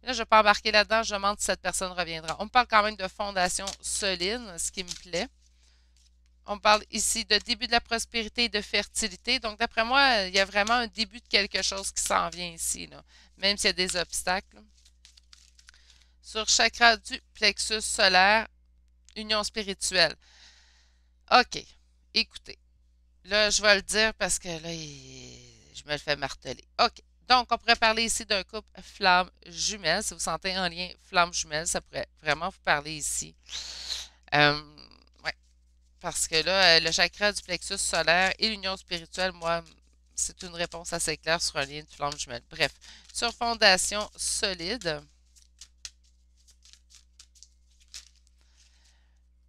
Là, je ne vais pas embarquer là-dedans, je demande si cette personne reviendra. On me parle quand même de fondation solide, ce qui me plaît. On parle ici de début de la prospérité et de fertilité. Donc, d'après moi, il y a vraiment un début de quelque chose qui s'en vient ici, là, même s'il y a des obstacles. Sur chakra du plexus solaire, union spirituelle. OK, écoutez. Là, je vais le dire parce que là, je me le fais marteler. OK. Donc, on pourrait parler ici d'un couple flamme jumelle. Si vous sentez un lien flamme jumelle, ça pourrait vraiment vous parler ici. Ouais. Parce que là, le chakra du plexus solaire et l'union spirituelle, moi, c'est une réponse assez claire sur un lien de flamme jumelle. Bref, sur fondation solide.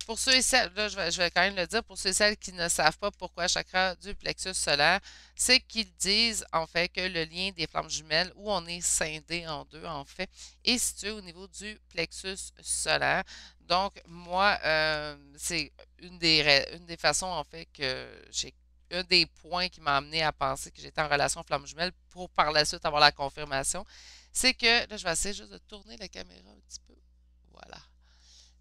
Pour ceux et celles, là, je vais quand même le dire, pour ceux et celles qui ne savent pas pourquoi chakra du plexus solaire, c'est qu'ils disent en fait que le lien des flammes jumelles, où on est scindé en deux en fait, est situé au niveau du plexus solaire. Donc, moi, c'est une des façons en fait que j'ai un des points qui m'a amené à penser que j'étais en relation flamme jumelle pour par la suite avoir la confirmation, c'est que, là, je vais essayer juste de tourner la caméra un petit peu. Voilà.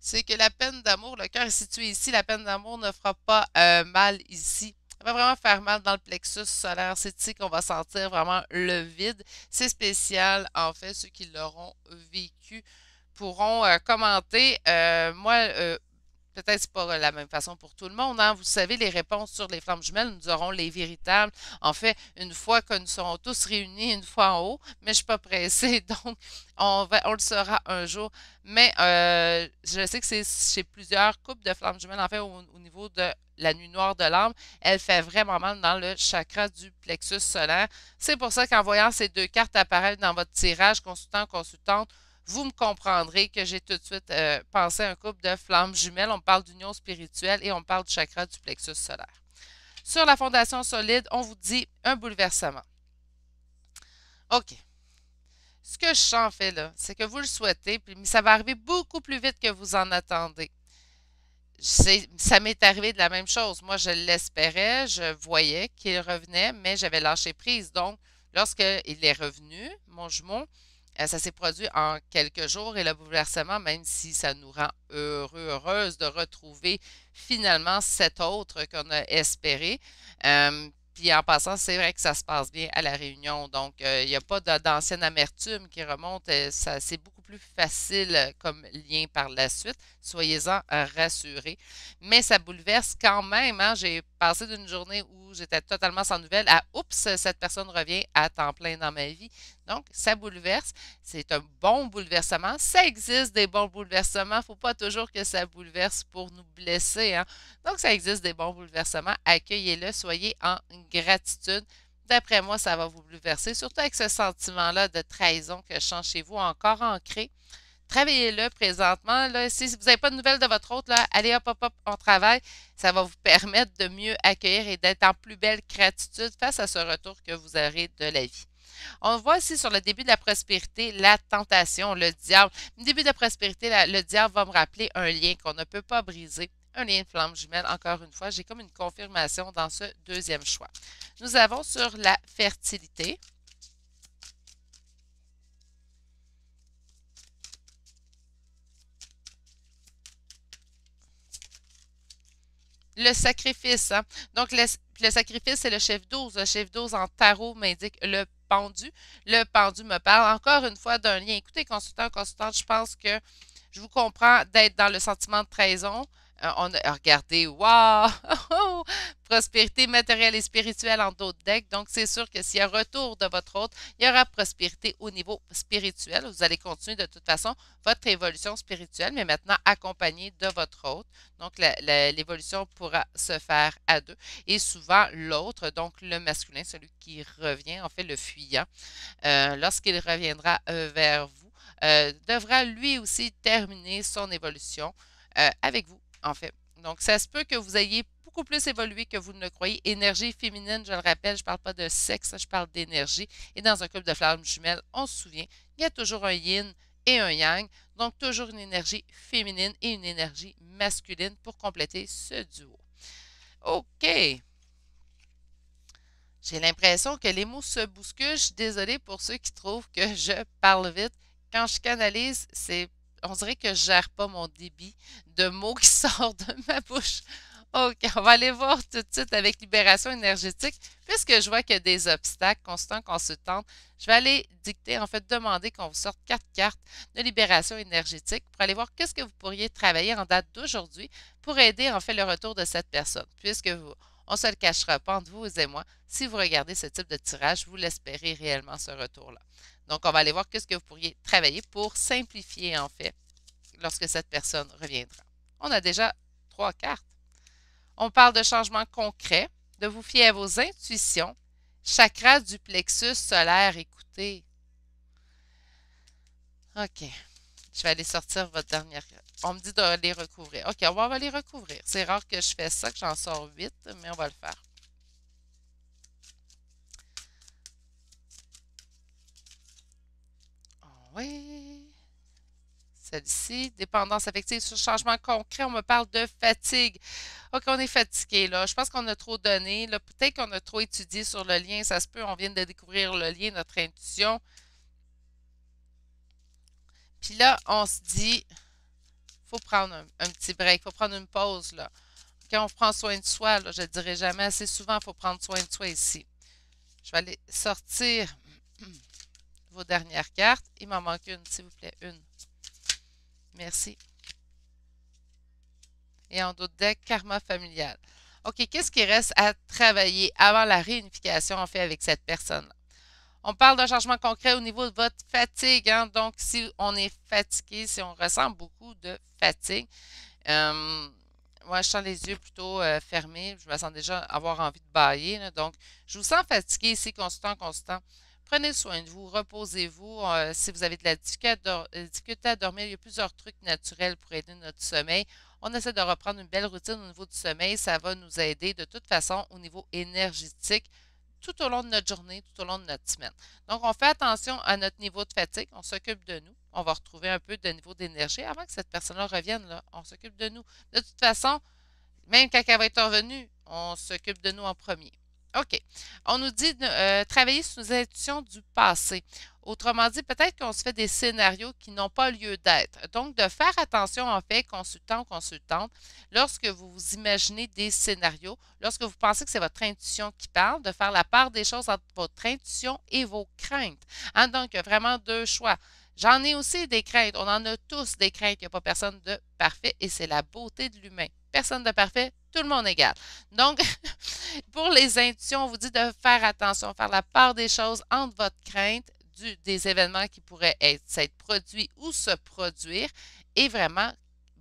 C'est que la peine d'amour, le cœur est situé ici, la peine d'amour ne fera pas mal ici. Elle va vraiment faire mal dans le plexus solaire. C'est ici qu'on va sentir vraiment le vide. C'est spécial, en fait, ceux qui l'auront vécu pourront commenter. Moi, peut-être c'est pas la même façon pour tout le monde, hein. Vous savez, les réponses sur les flammes jumelles, nous aurons les véritables. En fait, une fois que nous serons tous réunis, une fois en haut, mais je suis pas pressée, donc on le saura un jour. Mais je sais que c'est chez plusieurs couples de flammes jumelles, en fait, au niveau de la nuit noire de l'âme, elle fait vraiment mal dans le chakra du plexus solaire. C'est pour ça qu'en voyant ces deux cartes apparaître dans votre tirage, consultant, consultante, vous me comprendrez que j'ai tout de suite pensé à un couple de flammes jumelles. On parle d'union spirituelle et on parle du chakra du plexus solaire. Sur la fondation solide, on vous dit un bouleversement. OK. Ce que je sens en fait là, c'est que vous le souhaitez, mais ça va arriver beaucoup plus vite que vous en attendez. Ça m'est arrivé de la même chose. Moi, je l'espérais, je voyais qu'il revenait, mais j'avais lâché prise. Donc, lorsqu'il est revenu, mon jumeau, ça s'est produit en quelques jours et le bouleversement, même si ça nous rend heureuse de retrouver finalement cet autre qu'on a espéré. Puis en passant, c'est vrai que ça se passe bien à la réunion. Donc, il n'y a pas d'ancienne amertume qui remonte. C'est beaucoup plus facile comme lien par la suite. Soyez-en rassurés. Mais ça bouleverse quand même, hein. J'ai passé d'une journée où j'étais totalement sans nouvelles à oups, cette personne revient à temps plein dans ma vie. Donc, ça bouleverse. C'est un bon bouleversement. Ça existe des bons bouleversements. Il ne faut pas toujours que ça bouleverse pour nous blesser, hein. Donc, ça existe des bons bouleversements. Accueillez-le. Soyez en gratitude. D'après moi, ça va vous bouleverser, surtout avec ce sentiment-là de trahison que je sens chez vous encore ancré. Travaillez-le présentement. Là, si vous n'avez pas de nouvelles de votre autre, là, allez hop, hop, hop, on travaille. Ça va vous permettre de mieux accueillir et d'être en plus belle gratitude face à ce retour que vous aurez de la vie. On voit ici sur le début de la prospérité, la tentation, le diable. Le début de la prospérité, le diable va me rappeler un lien qu'on ne peut pas briser. Un lien de flamme jumelle, encore une fois, j'ai comme une confirmation dans ce deuxième choix. Nous avons sur la fertilité. Le sacrifice, hein? Donc, le sacrifice, c'est le chef 12. Le chef 12 en tarot m'indique le pendu. Le pendu me parle encore une fois d'un lien. Écoutez, consultant, consultante, je pense que je vous comprends d'être dans le sentiment de trahison. Regardez, wow! Prospérité matérielle et spirituelle en d'autres decks. Donc, c'est sûr que s'il y a retour de votre hôte, il y aura prospérité au niveau spirituel. Vous allez continuer de toute façon votre évolution spirituelle, mais maintenant accompagné de votre hôte. Donc, l'évolution pourra se faire à deux. Et souvent, l'autre, donc le masculin, celui qui revient, en fait le fuyant, lorsqu'il reviendra vers vous, devra lui aussi terminer son évolution avec vous, en fait. Donc, ça se peut que vous ayez beaucoup plus évolué que vous ne le croyez. Énergie féminine, je le rappelle, je ne parle pas de sexe, je parle d'énergie. Et dans un couple de flammes jumelles, on se souvient, il y a toujours un yin et un yang. Donc, toujours une énergie féminine et une énergie masculine pour compléter ce duo. OK. J'ai l'impression que les mots se bousculent. Je suis désolée pour ceux qui trouvent que je parle vite. Quand je canalise, on dirait que je gère pas mon débit de mots qui sortent de ma bouche. OK, on va aller voir tout de suite avec libération énergétique. Puisque je vois qu'il y a des obstacles constants, consultantes, je vais aller dicter, en fait, demander qu'on vous sorte 4 cartes de libération énergétique pour aller voir qu'est-ce que vous pourriez travailler en date d'aujourd'hui pour aider, en fait, le retour de cette personne. Puisque on ne se le cachera pas entre vous et moi, si vous regardez ce type de tirage, vous l'espérez réellement ce retour-là. Donc, on va aller voir qu'est-ce que vous pourriez travailler pour simplifier, en fait, lorsque cette personne reviendra. On a déjà 3 cartes. On parle de changements concrets, de vous fier à vos intuitions. Chakra du plexus solaire, écoutez. OK. Je vais aller sortir votre dernière. On me dit de les recouvrir. OK, on va les recouvrir. C'est rare que je fais ça, que j'en sors vite, mais on va le faire. Oui. Celle-ci, dépendance affective sur changement concret, on me parle de fatigue. OK, on est fatigué, là. Je pense qu'on a trop donné. Là. Peut-être qu'on a trop étudié sur le lien. Ça se peut, on vient de découvrir le lien, notre intuition. Puis là, on se dit, faut prendre un petit break, faut prendre une pause, là. Quand on prend soin de soi, là, je ne dirai jamais assez souvent, il faut prendre soin de soi ici. Je vais aller sortir vos dernières cartes. Il m'en manque une, s'il vous plaît, une. Merci. Et en d'autres decks, karma familial. OK, qu'est-ce qui reste à travailler avant la réunification, en fait, avec cette personne-là? On parle d'un changement concret au niveau de votre fatigue, hein? Donc, si on est fatigué, si on ressent beaucoup de fatigue, moi, je sens les yeux plutôt fermés. Je me sens déjà avoir envie de bâiller, là. Donc, je vous sens fatigué ici, constant, constant. Prenez soin de vous, reposez-vous. Si vous avez de la difficulté à dormir, il y a plusieurs trucs naturels pour aider notre sommeil. On essaie de reprendre une belle routine au niveau du sommeil. Ça va nous aider de toute façon au niveau énergétique tout au long de notre journée, tout au long de notre semaine. Donc, on fait attention à notre niveau de fatigue, on s'occupe de nous, on va retrouver un peu de niveau d'énergie avant que cette personne-là revienne, là, on s'occupe de nous. De toute façon, même quand elle va être revenue, on s'occupe de nous en premier. OK. On nous dit de travailler sur nos intuitions du passé. Autrement dit, peut-être qu'on se fait des scénarios qui n'ont pas lieu d'être. Donc, de faire attention, en fait, consultant ou consultante, lorsque vous vous imaginez des scénarios, lorsque vous pensez que c'est votre intuition qui parle, de faire la part des choses entre votre intuition et vos craintes. Hein, donc, il y a vraiment deux choix. J'en ai aussi des craintes. On en a tous des craintes. Il n'y a pas personne de parfait et c'est la beauté de l'humain. Personne de parfait, tout le monde égal. Donc, pour les intuitions, on vous dit de faire attention, faire la part des choses entre votre crainte des événements qui pourraient s'être produits ou se produire et vraiment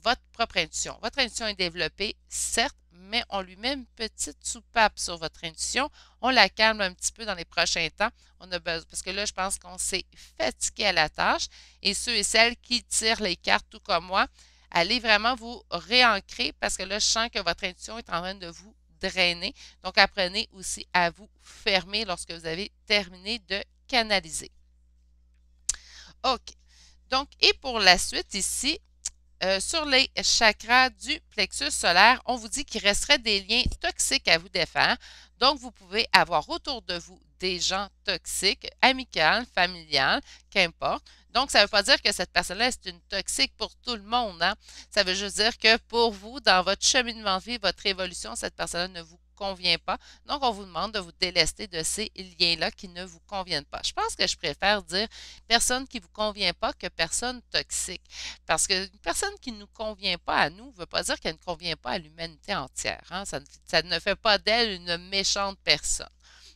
votre propre intuition. Votre intuition est développée, certes, mais on lui met une petite soupape sur votre intuition. On la calme un petit peu dans les prochains temps. On a besoin, parce que là, je pense qu'on s'est fatigué à la tâche. Et ceux et celles qui tirent les cartes, tout comme moi, allez vraiment vous réancrer parce que là, je sens que votre intuition est en train de vous drainer. Donc, apprenez aussi à vous fermer lorsque vous avez terminé de canaliser. OK. Donc, et pour la suite ici, sur les chakras du plexus solaire, on vous dit qu'il resterait des liens toxiques à vous défaire. Donc, vous pouvez avoir autour de vous des gens toxiques, amicales, familiales, qu'importe. Donc, ça ne veut pas dire que cette personne-là est une toxique pour tout le monde, hein? Ça veut juste dire que pour vous, dans votre cheminement de vie, votre évolution, cette personne-là ne vous convient pas. Donc, on vous demande de vous délester de ces liens-là qui ne vous conviennent pas. Je pense que je préfère dire personne qui ne vous convient pas que personne toxique. Parce qu'une personne qui ne nous convient pas à nous ne veut pas dire qu'elle ne convient pas à l'humanité entière, hein? Ça ne fait pas d'elle une méchante personne.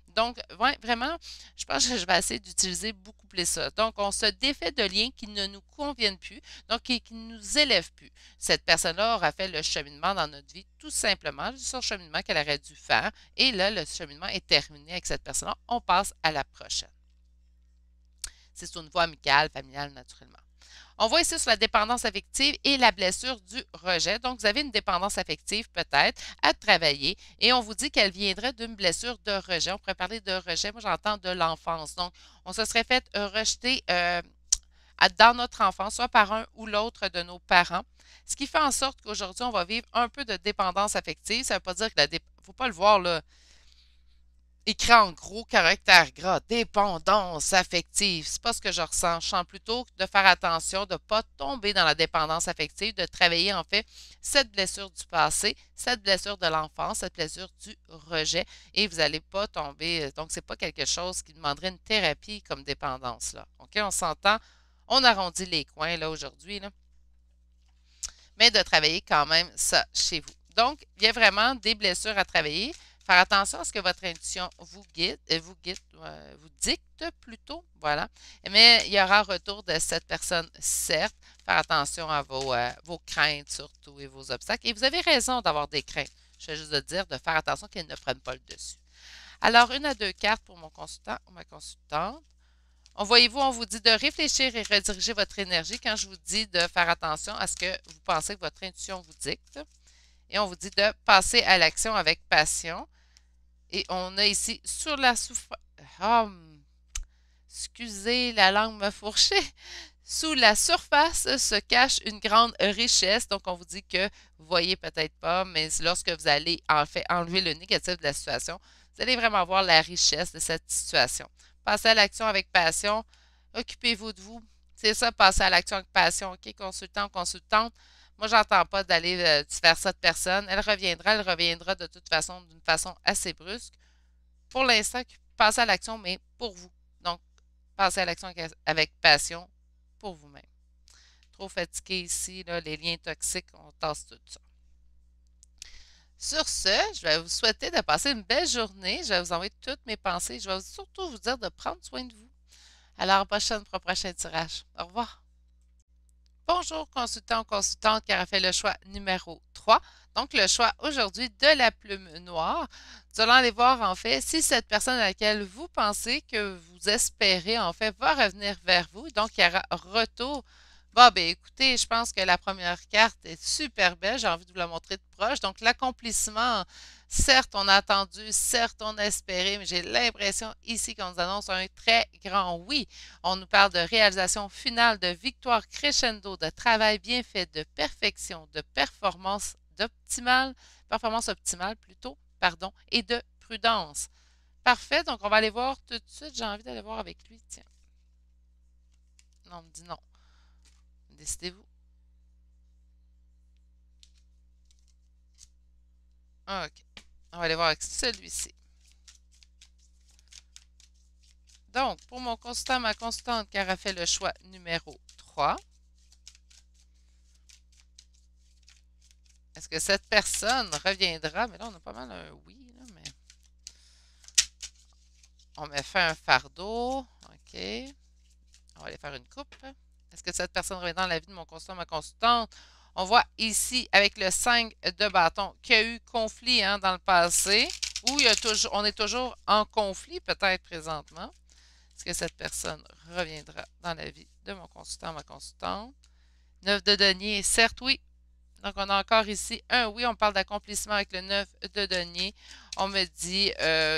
Donc, ouais, vraiment, je pense que je vais essayer d'utiliser beaucoup plus ça. Donc, on se défait de liens qui ne nous conviennent plus, donc qui ne nous élèvent plus. Cette personne-là aura fait le cheminement dans notre vie, tout simplement, son cheminement qu'elle aurait dû faire. Et là, le cheminement est terminé avec cette personne-là. On passe à la prochaine. C'est sur une voie amicale, familiale, naturellement. On voit ici sur la dépendance affective et la blessure du rejet. Donc, vous avez une dépendance affective peut-être à travailler et on vous dit qu'elle viendrait d'une blessure de rejet. On pourrait parler de rejet, moi j'entends de l'enfance. Donc, on se serait fait rejeter dans notre enfance, soit par un ou l'autre de nos parents. Ce qui fait en sorte qu'aujourd'hui, on va vivre un peu de dépendance affective. Ça ne veut pas dire que il ne faut pas le voir là, écrit en gros caractère gras, dépendance affective. C'est pas ce que je ressens. Je sens plutôt de faire attention, de ne pas tomber dans la dépendance affective, de travailler en fait cette blessure du passé, cette blessure de l'enfance, cette blessure du rejet, et vous n'allez pas tomber. Donc, c'est pas quelque chose qui demanderait une thérapie comme dépendance, là. OK, on s'entend. On arrondit les coins là aujourd'hui, là, mais de travailler quand même ça chez vous. Donc, il y a vraiment des blessures à travailler. Faire attention à ce que votre intuition vous dicte plutôt, voilà. Mais il y aura un retour de cette personne, certes. Faire attention à vos craintes surtout et vos obstacles. Et vous avez raison d'avoir des craintes. Je vais juste de dire de faire attention qu'elles ne prennent pas le dessus. Alors, une à deux cartes pour mon consultant ou ma consultante. Voyez-vous, on vous dit de réfléchir et rediriger votre énergie quand je vous dis de faire attention à ce que vous pensez que votre intuition vous dicte. Et on vous dit de passer à l'action avec passion. Et on a ici sur la souffrance. Oh, excusez, la langue me fourchait. Sous la surface se cache une grande richesse. Donc, on vous dit que vous voyez peut-être pas, mais lorsque vous allez en fait enlever le négatif de la situation, vous allez vraiment voir la richesse de cette situation. Passez à l'action avec passion. Occupez-vous de vous. C'est ça, passer à l'action avec passion. OK, consultant, consultante. Moi, j'entends pas d'aller faire ça de personne. Elle reviendra de toute façon d'une façon assez brusque. Pour l'instant, passez à l'action, mais pour vous. Donc, passez à l'action avec passion pour vous-même. Trop fatigué ici, là, les liens toxiques, on tasse tout ça. Sur ce, je vais vous souhaiter de passer une belle journée. Je vais vous envoyer toutes mes pensées. Je vais surtout vous dire de prendre soin de vous. À la prochaine pour un prochain tirage. Au revoir. Bonjour, consultant ou consultante qui aura fait le choix numéro 3. Donc, le choix aujourd'hui de la plume noire. Nous allons aller voir, en fait, si cette personne à laquelle vous pensez que vous espérez, en fait, va revenir vers vous. Donc, il y aura retour. Bon, ben écoutez, je pense que la première carte est super belle. J'ai envie de vous la montrer de proche. Donc, l'accomplissement, certes, on a attendu, certes, on a espéré, mais j'ai l'impression ici qu'on nous annonce un très grand oui. On nous parle de réalisation finale, de victoire crescendo, de travail bien fait, de perfection, de performance optimale plutôt, pardon, et de prudence. Parfait, donc on va aller voir tout de suite. J'ai envie d'aller voir avec lui. Tiens. Non, on me dit non. Décidez-vous. Ah, OK. On va aller voir avec celui-ci. Donc, pour mon consultant, ma constante qui aura fait le choix numéro 3, est-ce que cette personne reviendra? Mais là, on a pas mal un oui, là, mais on met fait un fardeau. OK. On va aller faire une coupe. Est-ce que cette personne reviendra dans la vie de mon consultant, ma consultante? On voit ici, avec le 5 de bâton, qu'il y a eu conflit hein, dans le passé, ou on est toujours en conflit peut-être présentement. Est-ce que cette personne reviendra dans la vie de mon consultant, ma consultante? 9 de denier, certes oui. Donc, on a encore ici un oui. On parle d'accomplissement avec le 9 de denier. On me dit,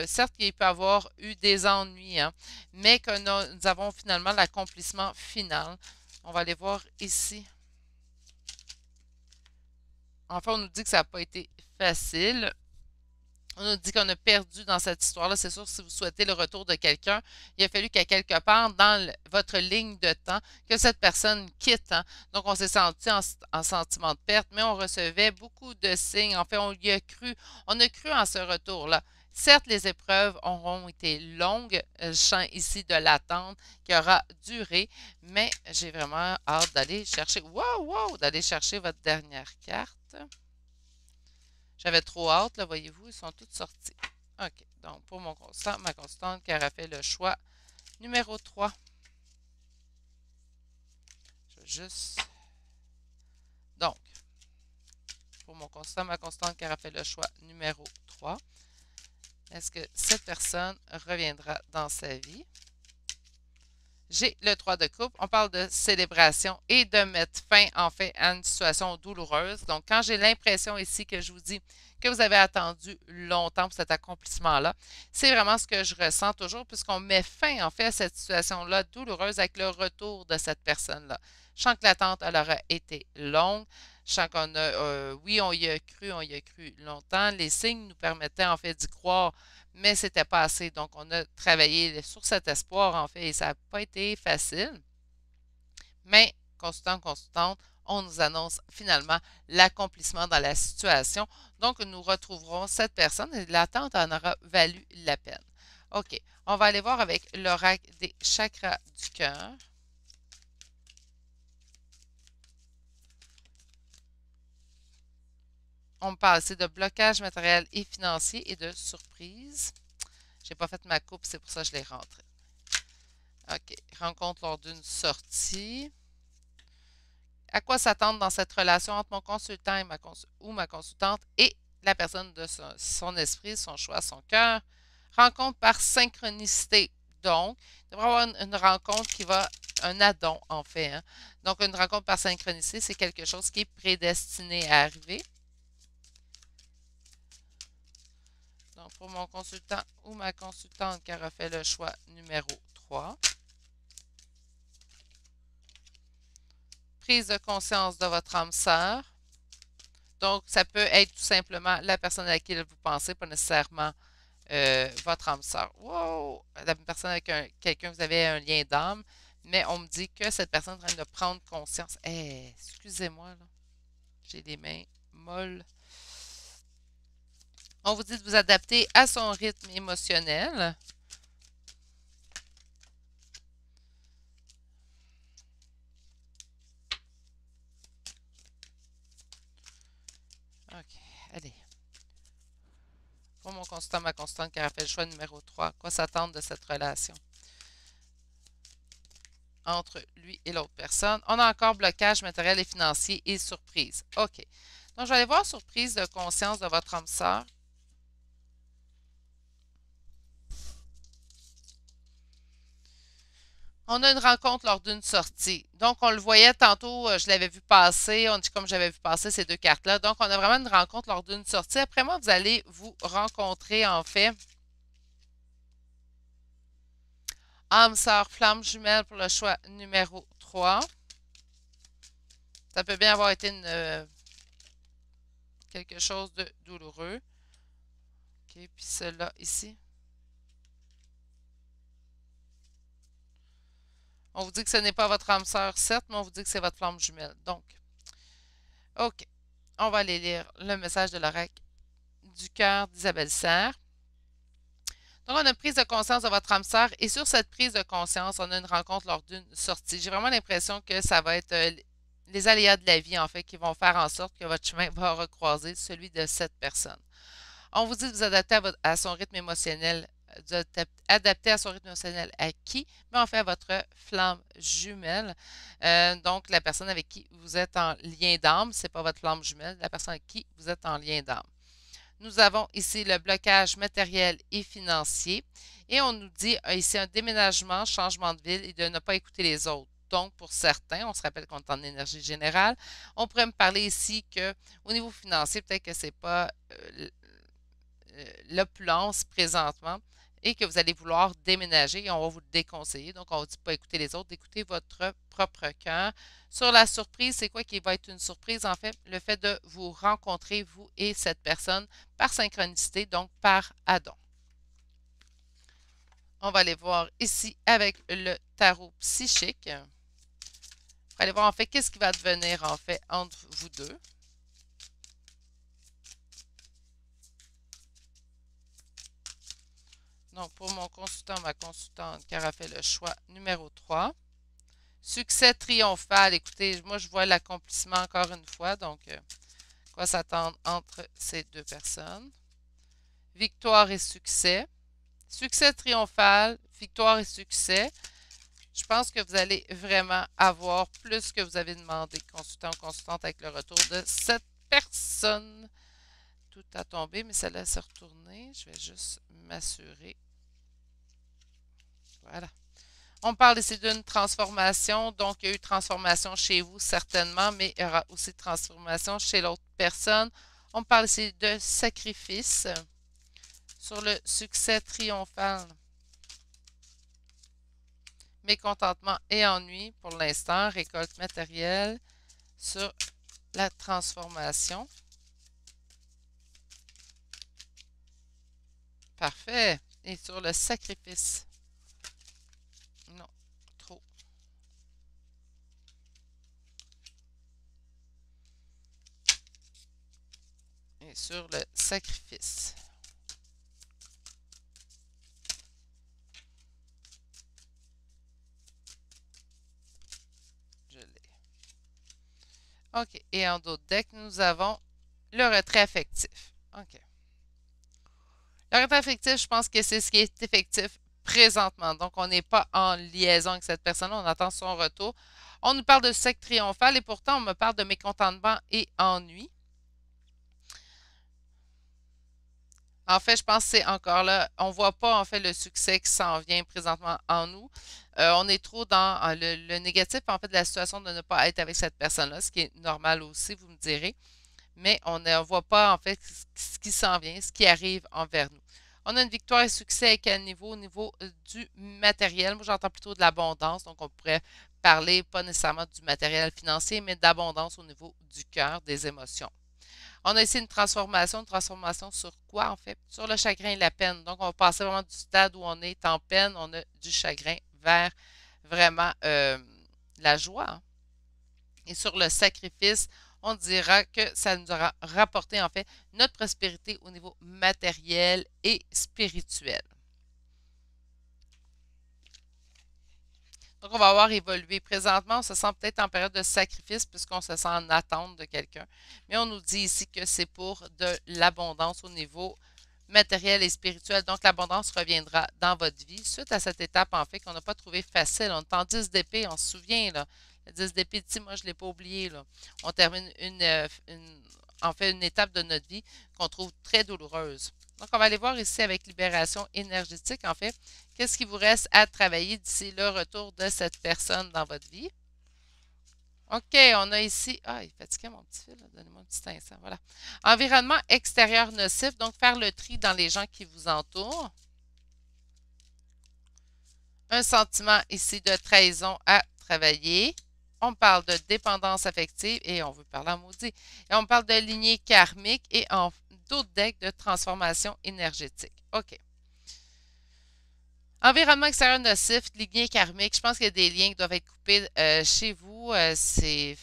certes qu'il peut y avoir eu des ennuis, hein, mais que nous avons finalement l'accomplissement final. On va aller voir ici. Enfin, on nous dit que ça n'a pas été facile. On nous dit qu'on a perdu dans cette histoire-là. C'est sûr, si vous souhaitez le retour de quelqu'un, il a fallu qu'à quelque part dans votre ligne de temps, que cette personne quitte. Hein. Donc, on s'est senti en sentiment de perte, mais on recevait beaucoup de signes. En fait, on y a cru. On a cru en ce retour-là. Certes, les épreuves auront été longues, le champ ici de l'attente qui aura duré, mais j'ai vraiment hâte d'aller chercher, d'aller chercher votre dernière carte. J'avais trop hâte, là, voyez-vous, ils sont tous sortis. OK. Donc, pour mon constant, ma constante qui aura fait le choix numéro 3. Je vais juste. Donc, pour mon constant, ma constante qui aura fait le choix numéro 3. Est-ce que cette personne reviendra dans sa vie? J'ai le 3 de coupe. On parle de célébration et de mettre fin, en fait, à une situation douloureuse. Donc, quand j'ai l'impression ici que je vous dis que vous avez attendu longtemps pour cet accomplissement-là, c'est vraiment ce que je ressens toujours, puisqu'on met fin, en fait, à cette situation-là douloureuse avec le retour de cette personne-là. Je sens que l'attente, elle aura été longue. Je sens qu'on a, oui, on y a cru longtemps. Les signes nous permettaient, en fait, d'y croire mais c'était pas assez. Donc, on a travaillé sur cet espoir, en fait, et ça n'a pas été facile. Mais, consultant, consultante, on nous annonce finalement l'accomplissement dans la situation. Donc, nous retrouverons cette personne et l'attente en aura valu la peine. OK, on va aller voir avec l'oracle des chakras du cœur. On me parle ici de blocage matériel et financier et de surprise. J'ai pas fait ma coupe, c'est pour ça que je l'ai rentré. OK. Rencontre lors d'une sortie. À quoi s'attendre dans cette relation entre mon consultant et ou ma consultante et la personne de son esprit, son choix, son cœur. Rencontre par synchronicité. Donc, il devrait y avoir une rencontre qui va, un addon en fait. Hein. Donc, une rencontre par synchronicité, c'est quelque chose qui est prédestiné à arriver. Donc, pour mon consultant ou ma consultante qui aura fait le choix numéro 3. Prise de conscience de votre âme sœur. Donc, ça peut être tout simplement la personne à laquelle vous pensez, pas nécessairement votre âme sœur. Wow! La personne avec quelqu'un, vous avez un lien d'âme, mais on me dit que cette personne est en train de prendre conscience. Hey, excusez-moi, là. J'ai les mains molles. On vous dit de vous adapter à son rythme émotionnel. OK, allez. Pour mon consultant, ma consultante qui a fait le choix numéro 3, quoi s'attendre de cette relation entre lui et l'autre personne? On a encore blocage matériel et financier et surprise. OK. Donc, je vais aller voir surprise de conscience de votre âme sœur. On a une rencontre lors d'une sortie. Donc, on le voyait tantôt, je l'avais vu passer. On dit comme j'avais vu passer ces deux cartes-là. Donc, on a vraiment une rencontre lors d'une sortie. Après moi, vous allez vous rencontrer, en fait, âme sœur, flamme jumelle pour le choix numéro 3. Ça peut bien avoir été quelque chose de douloureux. OK, puis cela ici. On vous dit que ce n'est pas votre âme sœur, certes, mais on vous dit que c'est votre flamme jumelle. Donc, OK. On va aller lire le message de l'oracle du cœur d'Isabelle Serre. Donc, on a une prise de conscience de votre âme sœur et sur cette prise de conscience, on a une rencontre lors d'une sortie. J'ai vraiment l'impression que ça va être les aléas de la vie, en fait, qui vont faire en sorte que votre chemin va recroiser celui de cette personne. On vous dit de vous adapter à son rythme émotionnel, adapter à son rythme émotionnel à qui? Mais en fait, à votre flamme jumelle. Donc, la personne avec qui vous êtes en lien d'âme, ce n'est pas votre flamme jumelle, la personne avec qui vous êtes en lien d'âme. Nous avons ici le blocage matériel et financier. Et on nous dit ici un déménagement, changement de ville et de ne pas écouter les autres. Donc, pour certains, on se rappelle qu'on est en énergie générale, on pourrait me parler ici qu'au niveau financier, peut-être que ce n'est pas l'opulence présentement et que vous allez vouloir déménager et on va vous le déconseiller. Donc, on ne vous dit pas écouter les autres, d'écouter votre propre cœur. Sur la surprise, c'est quoi qui va être une surprise? En fait, le fait de vous rencontrer, vous et cette personne, par synchronicité, donc par addon. On va aller voir ici avec le tarot psychique. On va aller voir en fait qu'est-ce qui va devenir en fait entre vous deux. Donc, pour mon consultant, ma consultante qui aura fait le choix numéro 3. Succès triomphal. Écoutez, moi, je vois l'accomplissement encore une fois. Donc, quoi s'attendre entre ces deux personnes? Victoire et succès. Succès triomphal, victoire et succès. Je pense que vous allez vraiment avoir plus que vous avez demandé, consultant ou consultante, avec le retour de cette personne. Tout a tombé, mais ça laisse retourner. Je vais juste m'assurer. Voilà. On parle ici d'une transformation, donc il y a eu transformation chez vous certainement, mais il y aura aussi transformation chez l'autre personne. On parle ici de sacrifice sur le succès triomphal. Mécontentement et ennui pour l'instant, récolte matérielle sur la transformation. Parfait. Et sur le sacrifice. Non, trop. Et sur le sacrifice. Je l'ai. OK. Et en d'autres decks, nous avons le retrait affectif. OK. Le retrait affectif, je pense que c'est ce qui est effectif présentement. Donc, on n'est pas en liaison avec cette personne-là. On attend son retour. On nous parle de succès triomphal et pourtant, on me parle de mécontentement et ennui. En fait, je pense que c'est encore là. On ne voit pas en fait le succès qui s'en vient présentement en nous. On est trop dans le négatif en fait de la situation de ne pas être avec cette personne-là, ce qui est normal aussi, vous me direz. Mais on ne voit pas en fait ce qui s'en vient, ce qui arrive envers nous. On a une victoire et succès à quel niveau? Au niveau du matériel. Moi, j'entends plutôt de l'abondance. Donc, on pourrait parler pas nécessairement du matériel financier, mais d'abondance au niveau du cœur, des émotions. On a ici une transformation sur quoi en fait? Sur le chagrin et la peine. Donc, on va passer vraiment du stade où on est en peine, on a du chagrin vers vraiment la joie. Hein? Et sur le sacrifice, on dira que ça nous aura rapporté en fait notre prospérité au niveau matériel et spirituel. Donc, on va avoir évolué. Présentement, on se sent peut-être en période de sacrifice puisqu'on se sent en attente de quelqu'un. Mais on nous dit ici que c'est pour de l'abondance au niveau matériel et spirituel. Donc, l'abondance reviendra dans votre vie suite à cette étape, en fait, qu'on n'a pas trouvé facile. On est en 10 d'épée, on se souvient, là. Le 10 d'épée, moi, je ne l'ai pas oublié, là. On termine en fait, une étape de notre vie qu'on trouve très douloureuse. Donc, on va aller voir ici avec libération énergétique, en fait, qu'est-ce qui vous reste à travailler d'ici le retour de cette personne dans votre vie. OK, on a ici. Ah, il est fatigué mon petit fil. Donnez-moi un petit instant. Voilà. Environnement extérieur nocif. Donc, faire le tri dans les gens qui vous entourent. Un sentiment ici de trahison à travailler. On parle de dépendance affective et on veut parler en maudit. Et on parle de lignée karmique et en d'autres decks de transformation énergétique. OK. Environnement extérieur nocif, lignée karmique. Je pense qu'il y a des liens qui doivent être coupés chez vous. C'est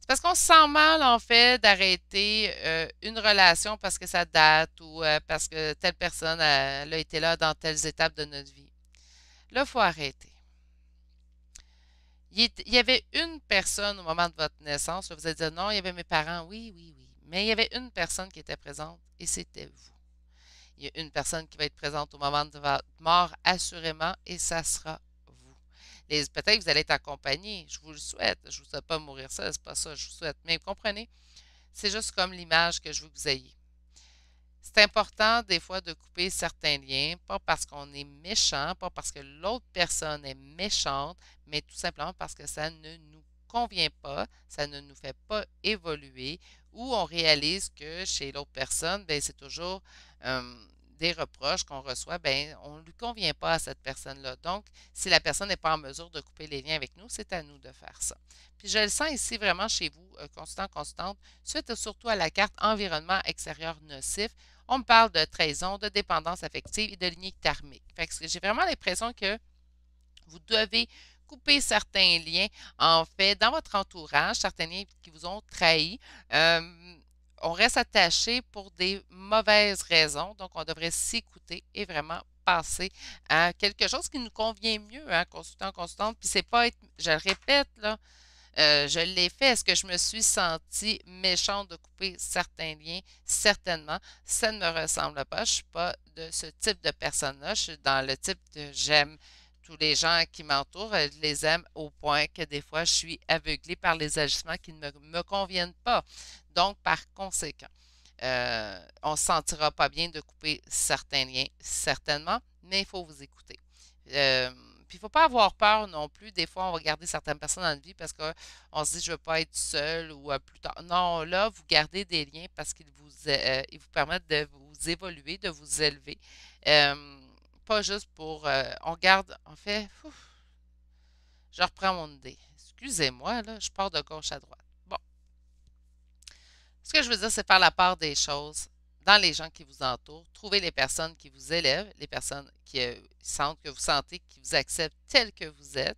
parce qu'on se sent mal, en fait, d'arrêter une relation parce que ça date ou parce que telle personne elle a été là dans telles étapes de notre vie. Là, il faut arrêter. Il y avait une personne au moment de votre naissance. Là, vous allez dire non, il y avait mes parents. Oui, oui, oui. Mais il y avait une personne qui était présente et c'était vous. Il y a une personne qui va être présente au moment de votre mort, assurément, et ça sera vous. Peut-être que vous allez être accompagné. Je vous le souhaite. Je ne vous souhaite pas mourir seul, c'est pas ça, je vous souhaite. Mais vous comprenez? C'est juste comme l'image que je veux que vous ayez. C'est important des fois de couper certains liens, pas parce qu'on est méchant, pas parce que l'autre personne est méchante, mais tout simplement parce que ça ne nous convient pas, ça ne nous fait pas évoluer, ou on réalise que chez l'autre personne, ben, c'est toujours des reproches qu'on reçoit, ben, on ne lui convient pas à cette personne-là. Donc, si la personne n'est pas en mesure de couper les liens avec nous, c'est à nous de faire ça. Puis je le sens ici vraiment chez vous, constant, constante, suite surtout à la carte environnement extérieur nocif. On me parle de trahison, de dépendance affective et de lignée karmique. Fait que j'ai vraiment l'impression que vous devez couper certains liens, en fait, dans votre entourage, certains liens qui vous ont trahi. On reste attaché pour des mauvaises raisons, donc on devrait s'écouter et vraiment passer à quelque chose qui nous convient mieux, hein, consultant, consultante. Puis c'est pas être, je le répète, là, je l'ai fait. Est-ce que je me suis sentie méchante de couper certains liens? Certainement. Ça ne me ressemble pas. Je ne suis pas de ce type de personne-là. Je suis dans le type de j'aime tous les gens qui m'entourent. Je les aime au point que des fois, je suis aveuglée par les agissements qui ne me conviennent pas. Donc, par conséquent, on ne se sentira pas bien de couper certains liens, certainement, mais il faut vous écouter. Puis il ne faut pas avoir peur non plus. Des fois, on va garder certaines personnes dans notre vie parce qu'on se dit je ne veux pas être seul ou plus tard. Non, là, vous gardez des liens parce ils vous permettent de vous évoluer, de vous élever. Pas juste pour. On garde. En fait, je reprends mon idée. Excusez-moi, là, je pars de gauche à droite. Bon. Ce que je veux dire, c'est faire la part des choses dans les gens qui vous entourent. Trouver les personnes qui vous élèvent, les personnes qui sentent que vous sentez, qui vous acceptent tel que vous êtes.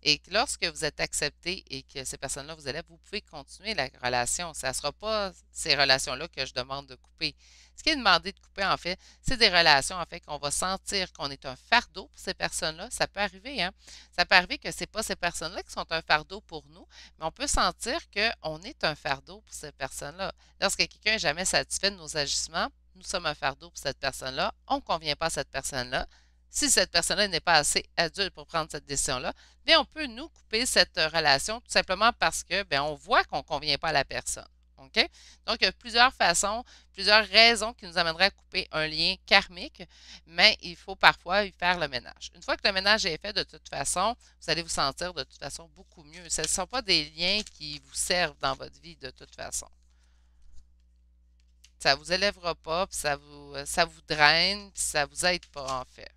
Et que lorsque vous êtes accepté et que ces personnes-là vous élèvent, vous pouvez continuer la relation. Ça ne sera pas ces relations-là que je demande de couper. Ce qui est demandé de couper, en fait, c'est des relations, en fait, qu'on va sentir qu'on est un fardeau pour ces personnes-là. Ça peut arriver, hein? Ça peut arriver que ce n'est pas ces personnes-là qui sont un fardeau pour nous, mais on peut sentir qu'on est un fardeau pour ces personnes-là. Lorsque quelqu'un n'est jamais satisfait de nos agissements, nous sommes un fardeau pour cette personne-là, on ne convient pas à cette personne-là. Si cette personne-là n'est pas assez adulte pour prendre cette décision-là, bien, on peut nous couper cette relation tout simplement parce que bien, on voit qu'on ne convient pas à la personne. OK? Donc, il y a plusieurs façons, plusieurs raisons qui nous amèneraient à couper un lien karmique, mais il faut parfois y faire le ménage. Une fois que le ménage est fait, de toute façon, vous allez vous sentir de toute façon beaucoup mieux. Ce ne sont pas des liens qui vous servent dans votre vie de toute façon. Ça ne vous élèvera pas, puis ça vous draine, puis ça ne vous aide pas en fait.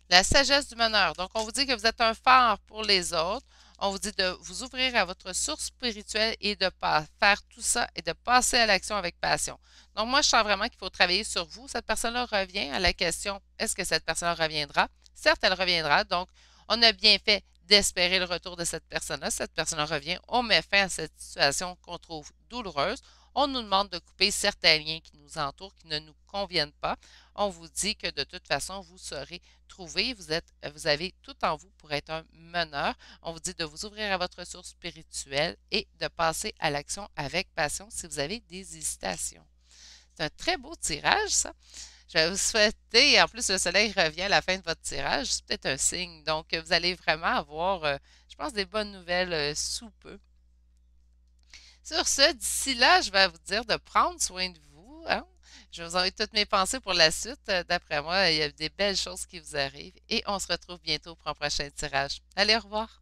La sagesse du meneur. Donc, on vous dit que vous êtes un phare pour les autres. On vous dit de vous ouvrir à votre source spirituelle et de faire tout ça et de passer à l'action avec passion. Donc, moi, je sens vraiment qu'il faut travailler sur vous. Cette personne-là revient à la question, est-ce que cette personne-là reviendra? Certes, elle reviendra. Donc, on a bien fait d'espérer le retour de cette personne-là. Cette personne-là revient. On met fin à cette situation qu'on trouve douloureuse. On nous demande de couper certains liens qui nous entourent, qui ne nous conviennent pas. On vous dit que de toute façon, vous serez trouvé, vous avez tout en vous pour être un meneur. On vous dit de vous ouvrir à votre source spirituelle et de passer à l'action avec passion si vous avez des hésitations. c'est un très beau tirage, ça. Je vais vous souhaiter, en plus, le soleil revient à la fin de votre tirage, c'est peut-être un signe. Donc, vous allez vraiment avoir, je pense, des bonnes nouvelles sous peu. Sur ce, d'ici là, je vais vous dire de prendre soin de vous, hein. Je vous envoie toutes mes pensées pour la suite. D'après moi, il y a des belles choses qui vous arrivent et on se retrouve bientôt pour un prochain tirage. Allez, au revoir.